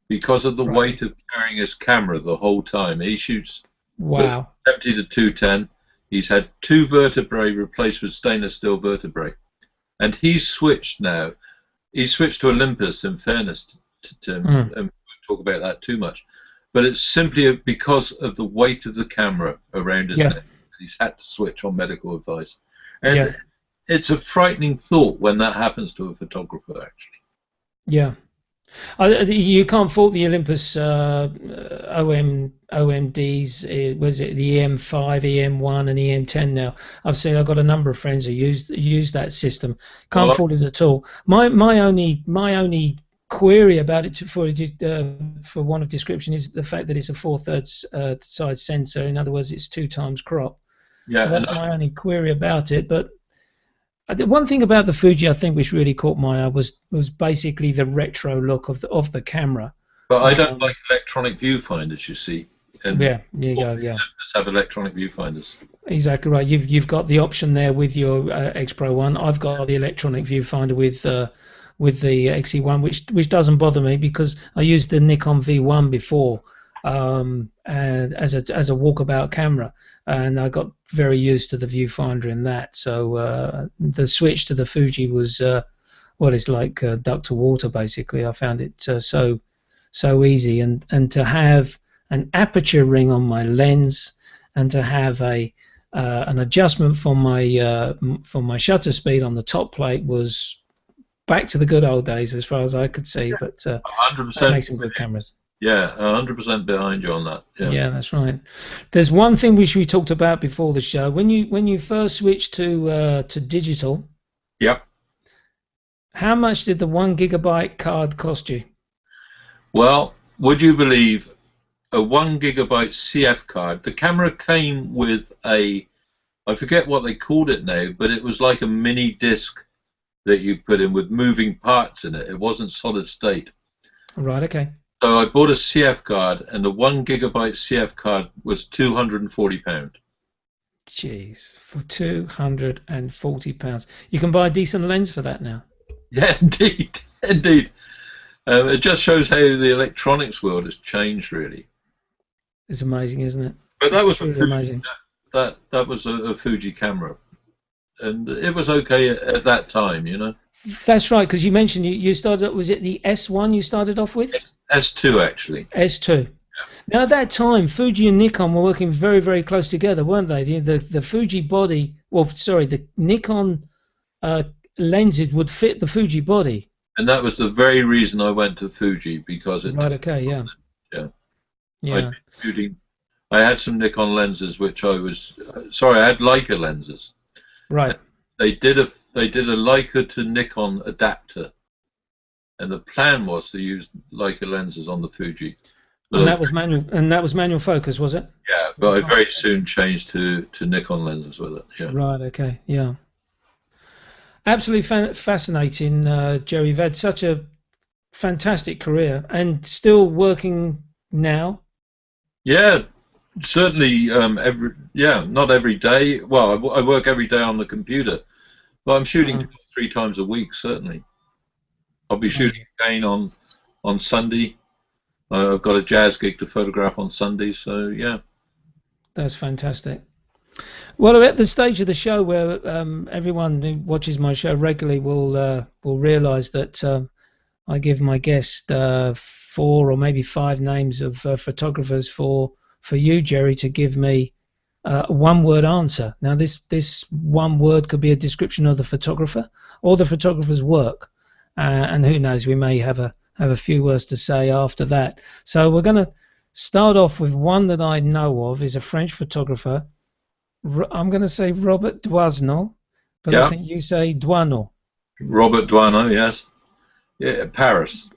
because of the weight of carrying his camera the whole time. He shoots 70 to 210. He's had 2 vertebrae replaced with stainless steel vertebrae. And he's switched now. He's switched to Olympus, in fairness to Tim. And we won't talk about that too much. But it's simply because of the weight of the camera around his neck. He's had to switch on medical advice. And it's a frightening thought when that happens to a photographer, actually. Yeah. You can't fault the Olympus OMDs. Was it the EM5, EM1, and EM10 now? I've got a number of friends who use that system. Can't fault it at all. My only query about it, for want of description, is the fact that it's a 4/3 size sensor. In other words, it's 2 times crop. Yeah, that's my only query about it. But the one thing about the Fuji, I think, which really caught my eye was basically the retro look of the camera. But I don't like electronic viewfinders, you see. And there you go. Yeah, let's have electronic viewfinders. Exactly right. You've got the option there with your X Pro 1. I've got the electronic viewfinder with the XE1, which doesn't bother me because I used the Nikon V1 before, and as a walkabout camera, and I got very used to the viewfinder in that. So the switch to the Fuji was it's like duck to water, basically. I found it so easy, and to have an aperture ring on my lens, and to have an adjustment for my shutter speed on the top plate was back to the good old days as far as I could see. But 100%. That makes some good cameras. Yeah, 100% behind you on that. Yeah, that's right. There's one thing which we talked about before the show. When you first switched to digital, yep. How much did the 1 gigabyte card cost you? Well, would you believe a 1 gigabyte CF card? The camera came with I forget what they called it now, but it was like a mini disc that you put in with moving parts in it. It wasn't solid state. Right. Okay. So I bought a CF card, and the 1 gigabyte CF card was £240. Jeez, for £240, you can buy a decent lens for that now. Yeah, indeed, indeed. It just shows how the electronics world has changed, really. It's amazing, isn't it? But It's that was a truly Fuji, amazing. that was a Fuji camera, and it was okay at that time, you know. That's right, because you mentioned you started. Was it the S1 you started off with? S2 actually. S2. Now at that time, Fuji and Nikon were working very, very close together, weren't they? The Fuji body, well, sorry, the Nikon uh, lenses would fit the Fuji body. And that was the very reason I went to Fuji because it. Right. Okay. Yeah. Yeah, I'd Yeah. been shooting. I had some Nikon lenses, which I was sorry, I had Leica lenses. Right. They did a Leica to Nikon adapter, and the plan was to use Leica lenses on the Fuji. And But that was manual. And that was manual focus, was it? yeah, but I very soon changed to Nikon lenses with it. Yeah. Right. Okay. Yeah. Absolutely fascinating, Gerry. You've had such a fantastic career and still working now. Yeah, certainly. Not every day. Well, I work every day on the computer, but I'm shooting 2 or 3 times a week. Certainly, I'll be shooting again on Sunday. I've got a jazz gig to photograph on Sunday, so yeah. That's fantastic. Well, we're at the stage of the show where everyone who watches my show regularly will realise that I give my guest 4 or maybe 5 names of photographers for you, Gerry, to give me a one-word answer. Now, this one word could be a description of the photographer or the photographer's work, and who knows, we may have a few words to say after that. So we're going to start off with one that I know of, is a French photographer. I'm going to say Robert Doisneau, but Yeah, I think you say Doisneau. Robert Doisneau, yes. Yeah, Paris.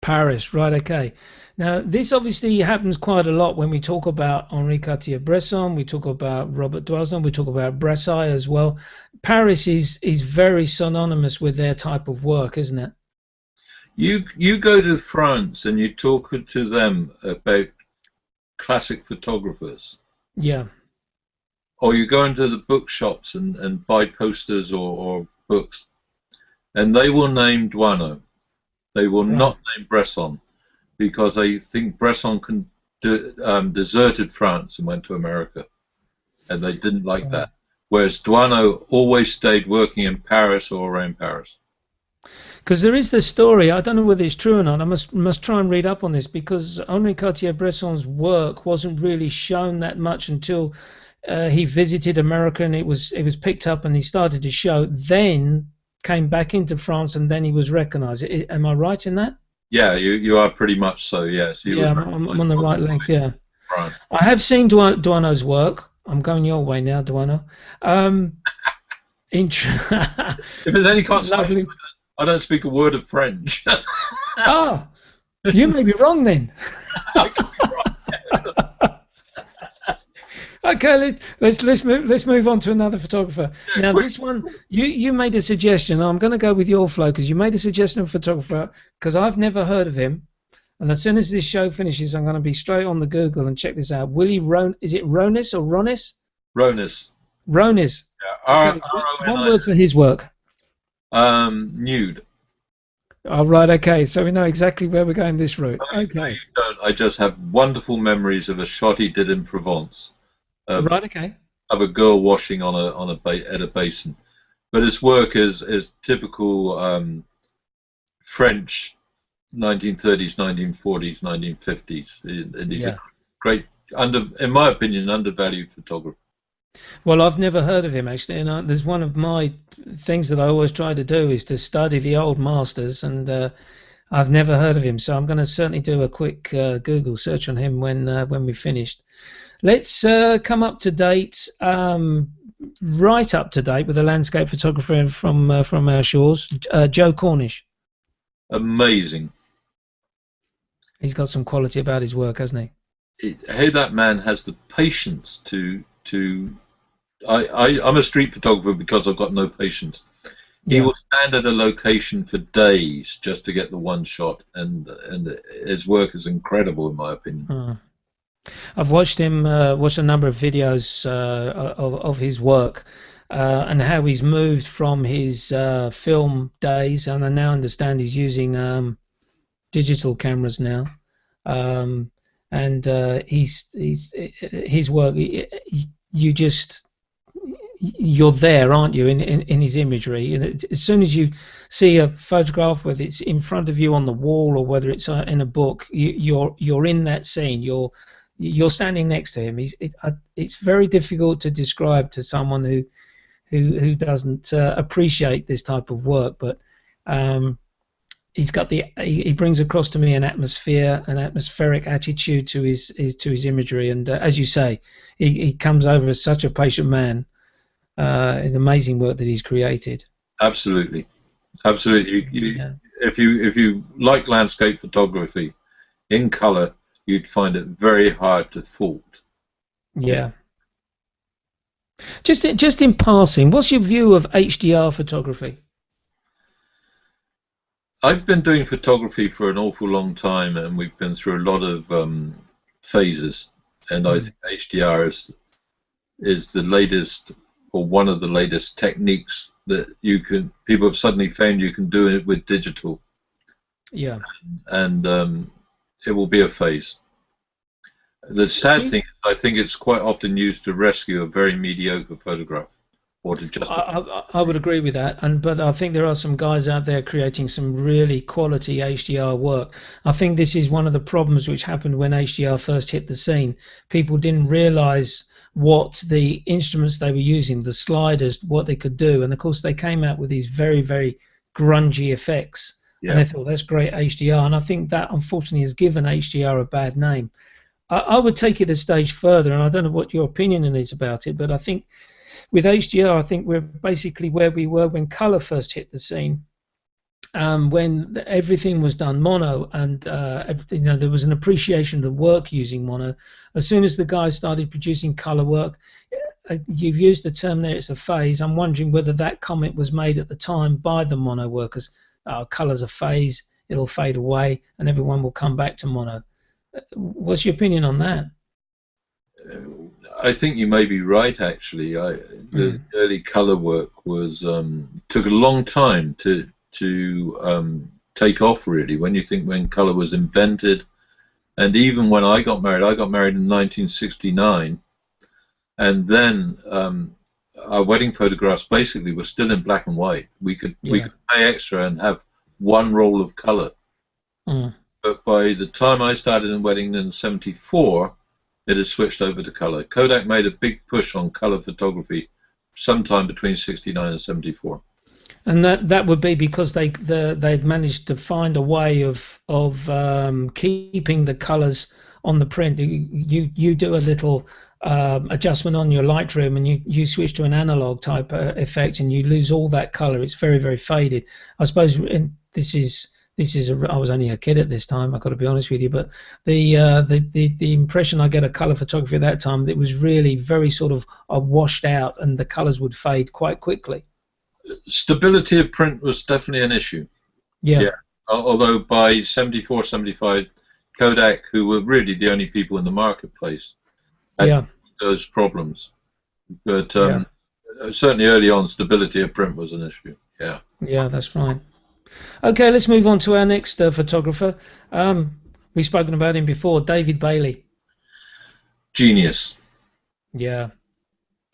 Paris, right, okay. Now, this obviously happens quite a lot when we talk about Henri Cartier-Bresson, we talk about Robert Doisneau, we talk about Brassai as well. Paris is very synonymous with their type of work, isn't it? You go to France and you talk to them about classic photographers, Yeah, or you go into the bookshops and buy posters or books, and they will name Doisneau. They will right. not name Bresson because they think Bresson deserted France and went to America, and they didn't like that. Whereas Doisneau always stayed working in Paris or around Paris. Because there is this story, I don't know whether it's true or not, I must try and read up on this, because Henri Cartier-Bresson's work wasn't really shown that much until he visited America, and it was picked up and he started to show, then came back into France, and then he was recognized. Am I right in that? Yeah, you are pretty much so, yes. He was I'm on the right length, yeah. Right. I have seen Doisneau's work. I'm going your way now, Doisneau. If there's any consolation, I don't speak a word of French. Ah, you may be wrong then. I could be wrong. Okay, let's move on to another photographer. Now, this one, you made a suggestion. I'm going to go with your flow, because you made a suggestion of a photographer, because I've never heard of him. And as soon as this show finishes, I'm going to be straight on the Google and check this out. Is it Ronis or Ronis? Ronis. Ronis. Yeah. Okay, one word for his work. Nude. Oh, right, okay. So we know exactly where we're going this route. Okay. I just have wonderful memories of a shot he did in Provence. Right, okay. Of a girl washing at a basin. But his work is typical French 1930s, 1940s, 1950s. And he's a great, in my opinion, undervalued photographer. Well, I've never heard of him, actually, and there's one of my things that I always try to do is to study the old masters, and I've never heard of him, so I'm going to certainly do a quick Google search on him when we've finished. Let's come up to date, right up to date with a landscape photographer from our shores, Joe Cornish. Amazing. He's got some quality about his work, hasn't he? How that man has the patience to I'm a street photographer because I've got no patience. He will stand at a location for days just to get the one shot, and his work is incredible in my opinion. I've watched him watched a number of videos of his work. and how he's moved from his film days, and I now understand he's using digital cameras now. And his work, you're there, aren't you, in his imagery? And as soon as you see a photograph, whether it's in front of you on the wall or whether it's in a book, you're in that scene. You're standing next to him. It's very difficult to describe to someone who doesn't appreciate this type of work, but he brings across to me an atmospheric attitude to his imagery, and as you say, he comes over as such a patient man. It's amazing work that he's created. Absolutely, absolutely. If you like landscape photography in color, you'd find it very hard to fault. Yeah. Just in passing, what's your view of HDR photography? I've been doing photography for an awful long time, and we've been through a lot of phases. And I think HDR is the latest, or one of the latest techniques that people have suddenly found you can do it with digital. Yeah. And it will be a phase. The sad thing is, I think it's quite often used to rescue a very mediocre photograph, or to justify. I would agree with that, but I think there are some guys out there creating some really quality HDR work. I think this is one of the problems which happened when HDR first hit the scene. People didn't realize what the instruments they were using, the sliders, what they could do, and of course they came out with these very, very grungy effects. Yeah. And they thought, that's great HDR, and I think that unfortunately has given HDR a bad name. I would take it a stage further, and I don't know what your opinion is about it, but I think with HDR, I think we're basically where we were when color first hit the scene, when everything was done mono, and there was an appreciation of the work using mono. As soon as the guys started producing color work, you've used the term there, it's a phase. I'm wondering whether that comment was made at the time by the mono workers. Color's a phase, it'll fade away, and everyone will come back to mono. What's your opinion on that? I think you may be right, actually. The early color work took a long time to take off, really. When you think when color was invented, and even when I got married in 1969, and then our wedding photographs basically were still in black and white. We could pay extra and have one roll of color. But by the time I started in wedding in '74, it has switched over to color. Kodak made a big push on color photography sometime between '69 and '74. And that would be because they'd managed to find a way of keeping the colors on the print. You do a little adjustment on your Lightroom, and you switch to an analog type effect, and you lose all that color. It's very, very faded. I suppose I was only a kid at this time, I've got to be honest with you, but the impression I get of color photography at that time, it was really very sort of washed out, and the colors would fade quite quickly. Stability of print was definitely an issue. Yeah. Although by '74, '75, Kodak, who were really the only people in the marketplace, had those problems. But certainly early on, stability of print was an issue. Yeah. Yeah, that's right. Okay, let's move on to our next photographer. We've spoken about him before, David Bailey. Genius. Yeah.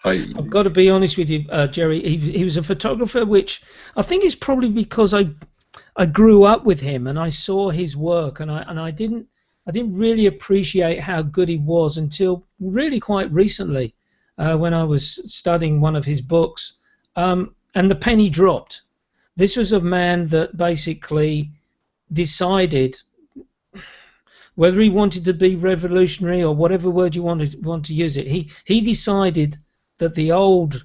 I've got to be honest with you, Gerry. He was a photographer, which I think is probably because I grew up with him and I saw his work, and I didn't really appreciate how good he was until really quite recently, when I was studying one of his books, and the penny dropped. This was a man that basically decided, whether he wanted to be revolutionary or whatever word you want to use it, he decided that the old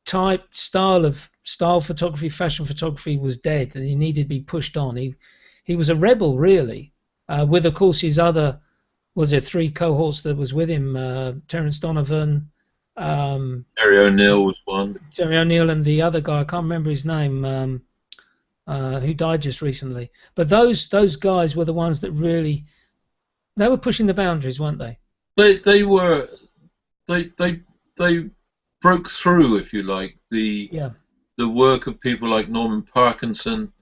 type style photography, fashion photography, was dead, and he needed to be pushed on. He was a rebel, really, with, of course, his other, was there 3 cohorts that was with him, Terence Donovan, Gerry O'Neill was one. Gerry O'Neill, and the other guy, I can't remember his name, who died just recently. But those guys were the ones that really, they were pushing the boundaries, weren't they? They were. They broke through, if you like, Yeah. the work of people like Norman Parkinson,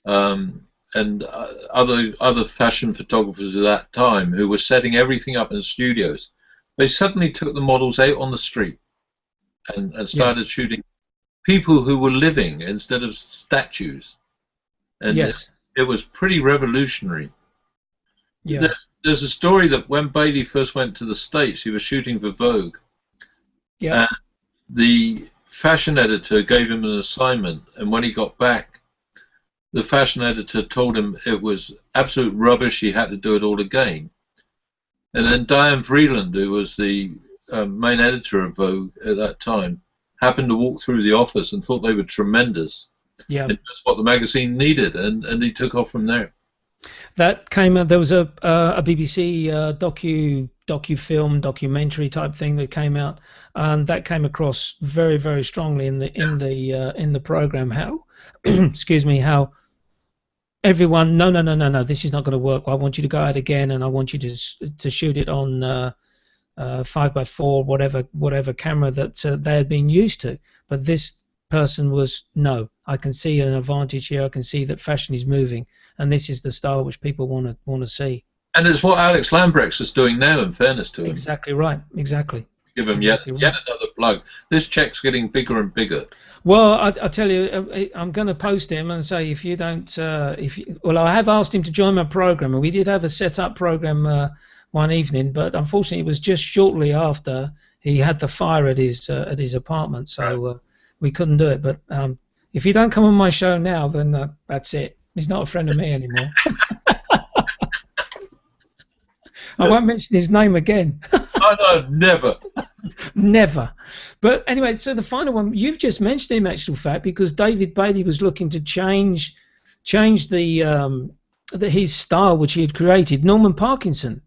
and other fashion photographers of that time who were setting everything up in studios. They suddenly took the models out on the street and Yeah. started shooting people who were living instead of statues, and Yes. it was pretty revolutionary. Yeah. There's a story that when Bailey first went to the States, he was shooting for Vogue, Yeah. and the fashion editor gave him an assignment, and when he got back, the fashion editor told him it was absolute rubbish, he had to do it all again. And then Diane Vreeland, who was the main editor of Vogue at that time, happened to walk through the office and thought they were tremendous. Yeah. And just what the magazine needed, and he took off from there. That came out. There was a BBC documentary type thing that came out, and that came across very, very strongly in the program. How, excuse me, how everyone, no, this is not going to work. I want you to go out again, and I want you to shoot it on 5x4, whatever camera that they had been used to. But this person was, no, I can see an advantage here. I can see that fashion is moving, and this is the style which people want to see. And it's what Alex Lambrechts is doing now, in fairness to him. Exactly right. Exactly. Give him yet another plug. This check's getting bigger and bigger. Well, I tell you, I'm going to post him and say, if you don't, well, I have asked him to join my program, and we did have a set-up program one evening, but unfortunately, it was just shortly after he had the fire at his apartment, so we couldn't do it. But if you don't come on my show now, then that's it. He's not a friend of me anymore. I won't mention his name again. Oh, no, never. Never. But anyway, so the final one, you've just mentioned him, actual fact, because David Bailey was looking to change his style which he had created. Norman Parkinson.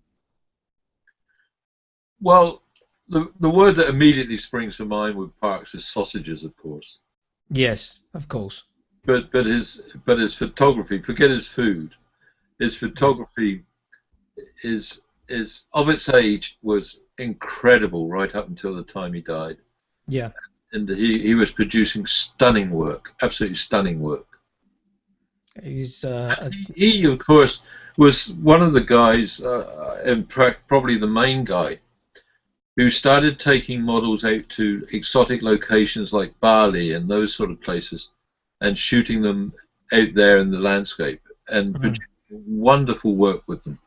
Well, the word that immediately springs to mind with Parks is sausages, of course. Yes, of course. But his photography, forget his food. His photography is of its age was incredible right up until the time he died. Yeah. And he was producing stunning work, absolutely stunning work. He's he of course was one of the guys, in fact probably the main guy, who started taking models out to exotic locations like Bali and those sort of places and shooting them out there in the landscape and producing wonderful work with them.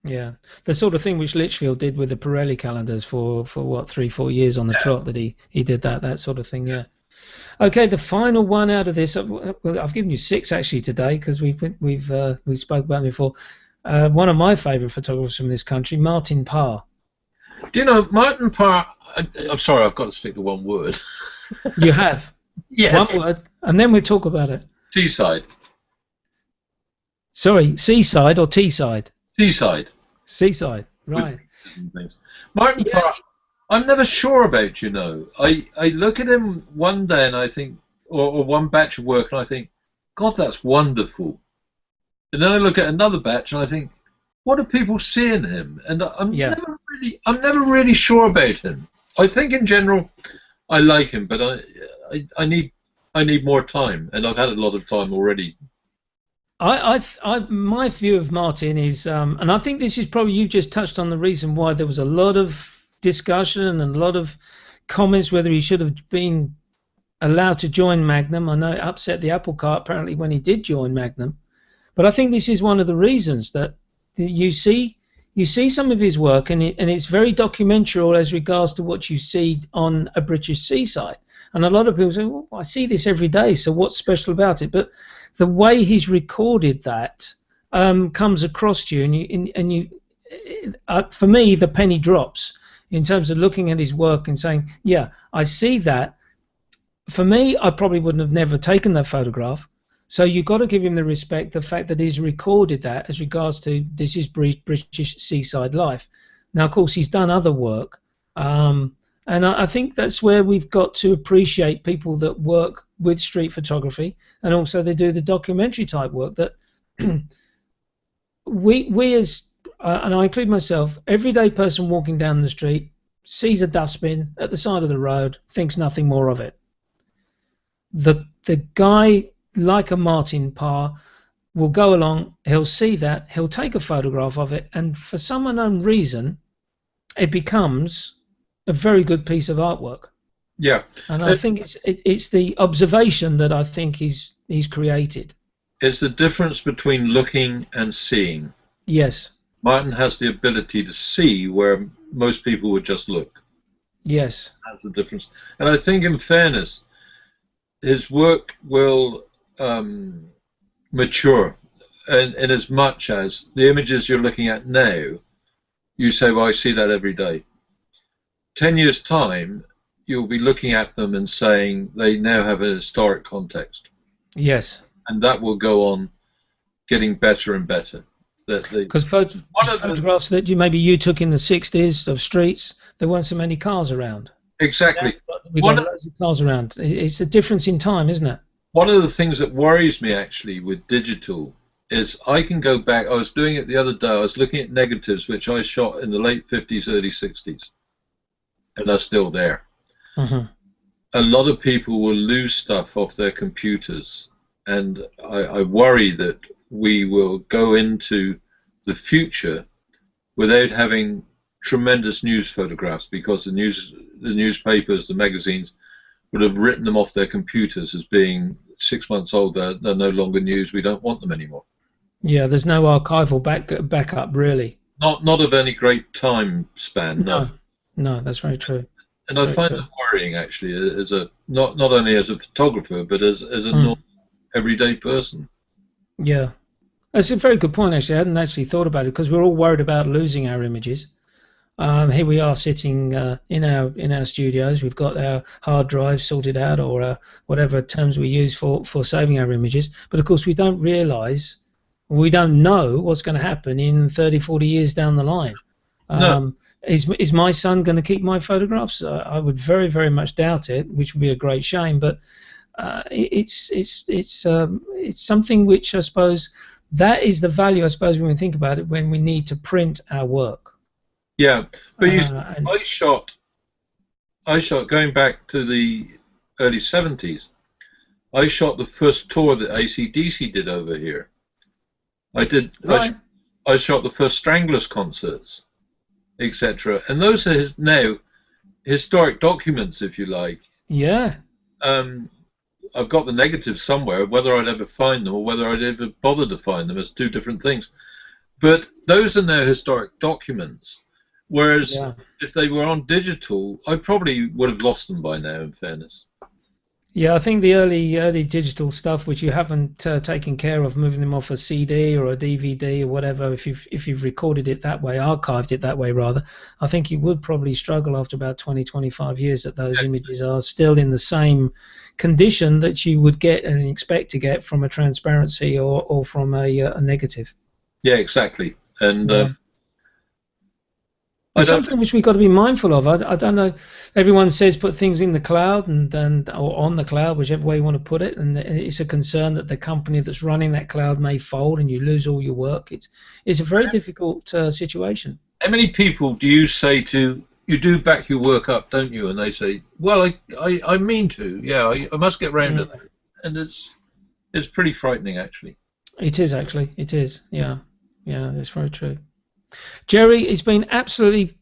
Yeah, the sort of thing which Litchfield did with the Pirelli calendars for what, 3-4 years on the trot, that he did that sort of thing. Yeah. Okay, the final one out of this, well, I've given you 6 actually today because we spoke about them before. One of my favourite photographers from this country, Martin Parr. Do you know Martin Parr? I'm sorry, I've got to stick to one word. You have. Yes. One word, and then we'll talk about it. Seaside. Sorry, seaside or Teesside? Seaside. Seaside, right. Martin Parr, I'm never sure about, you know. I look at him one day and I think, or one batch of work and I think, God, that's wonderful. And then I look at another batch and I think, what do people see in him? And I'm never really sure about him. I think in general I like him, but I need more time, and I've had a lot of time already. My view of Martin is, and I think this is probably, you just touched on the reason why there was a lot of discussion and a lot of comments whether he should have been allowed to join Magnum. I know it upset the apple cart apparently when he did join Magnum, but I think this is one of the reasons that you see some of his work, and it's very documentary as regards to what you see on a British seaside. And a lot of people say, well, I see this every day, so what's special about it? But the way he's recorded that comes across to you, and you for me, the penny drops in terms of looking at his work and saying, yeah, I see that. For me, I probably wouldn't have never taken that photograph. So you've got to give him the respect, the fact that he's recorded that as regards to this is British seaside life. Now, of course, he's done other work, and I think that's where we've got to appreciate people that work with street photography, and also they do the documentary type work. That we as and I include myself, everyday person walking down the street, sees a dustbin at the side of the road, thinks nothing more of it. The guy, like a Martin Parr, will go along, he'll see that, he'll take a photograph of it, and for some unknown reason, it becomes a very good piece of artwork. Yeah. And I think it's the observation that I think he's created. It's the difference between looking and seeing. Yes. Martin has the ability to see where most people would just look. Yes. That's the difference. And I think, in fairness, his work will mature in as much as the images you're looking at now, you say, well, I see that every day. 10 years' time, you'll be looking at them and saying they now have a historic context. Yes. And that will go on getting better and better. Because photographs that maybe you took in the 60s of streets, there weren't so many cars around. Exactly. We've got loads of cars around. It's a difference in time, isn't it? One of the things that worries me, actually, with digital is I can go back. I was doing it the other day. I was looking at negatives which I shot in the late 50s, early 60s, and they're still there. Mm-hmm. A lot of people will lose stuff off their computers, and I worry that we will go into the future without having tremendous news photographs, because the newspapers, the magazines would have written them off their computers as being 6 months old. They're no longer news. We don't want them anymore. Yeah, there's no archival backup really. Not of any great time span. No, that's very true. And I find it worrying, actually, as a not only as a photographer, but as a normal, everyday person. Yeah, that's a very good point. Actually, I hadn't actually thought about it, because we're all worried about losing our images. Here we are sitting in our studios. We've got our hard drives sorted out, or whatever terms we use for saving our images. But of course, we don't realise, we don't know what's going to happen in 30, 40 years down the line. No. Is my son going to keep my photographs? I would very, very much doubt it, which would be a great shame. But it's something which, I suppose, that is the value, I suppose, when we think about it, when we need to print our work. Yeah, but I shot going back to the early 70s. I shot the first tour that AC/DC did over here. Right. I shot the first Stranglers concerts, etc. And those are now historic documents, if you like. Yeah. I've got the negatives somewhere. Whether I'd ever find them or whether I'd ever bother to find them is two different things. But those are now historic documents. Whereas if they were on digital, I probably would have lost them by now, in fairness. Yeah, I think the early digital stuff, which you haven't taken care of, moving them off a CD or a DVD or whatever, if you've recorded it that way, archived it that way rather, I think you would probably struggle after about 20, 25 years that those images are still in the same condition that you would get and expect to get from a transparency or from a negative. Yeah, exactly. And it's something which we've got to be mindful of. I don't know. Everyone says put things in the cloud or on the cloud, whichever way you want to put it. And it's a concern that the company that's running that cloud may fold and you lose all your work. It's a very difficult situation. How many people do you say to, you do back your work up, don't you? And they say, well, I mean to. Yeah, I must get round to that. And it's pretty frightening, actually. It is, actually. It is. Yeah. Yeah, that's very true. Gerry, it's been absolutely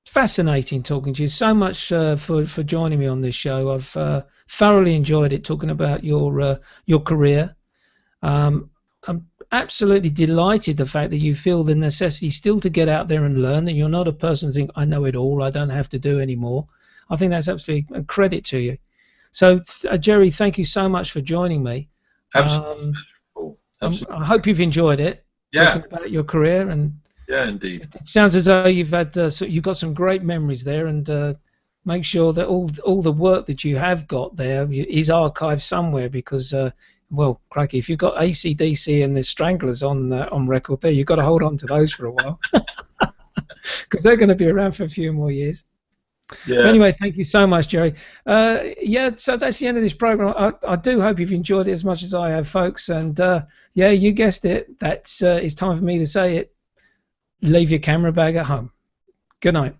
fascinating talking to you. So much for joining me on this show. I've thoroughly enjoyed it, talking about your career. I'm absolutely delighted the fact that you feel the necessity still to get out there and learn, that you're not a person who thinks, I know it all, I don't have to do anymore. I think that's absolutely a credit to you. So, Gerry, thank you so much for joining me. Absolutely. Absolutely. I hope you've enjoyed it, talking about your career. And yeah, indeed. It sounds as though you've got some great memories there, and make sure that all the work that you have got there is archived somewhere, because well, crikey, if you've got AC/DC and the Stranglers on record there, you've got to hold on to those for a while, because they're going to be around for a few more years. Yeah. But anyway, thank you so much, Gerry. Yeah, so that's the end of this program. I do hope you've enjoyed it as much as I have, folks. And yeah, you guessed it. It's time for me to say it. Leave your camera bag at home. Good night.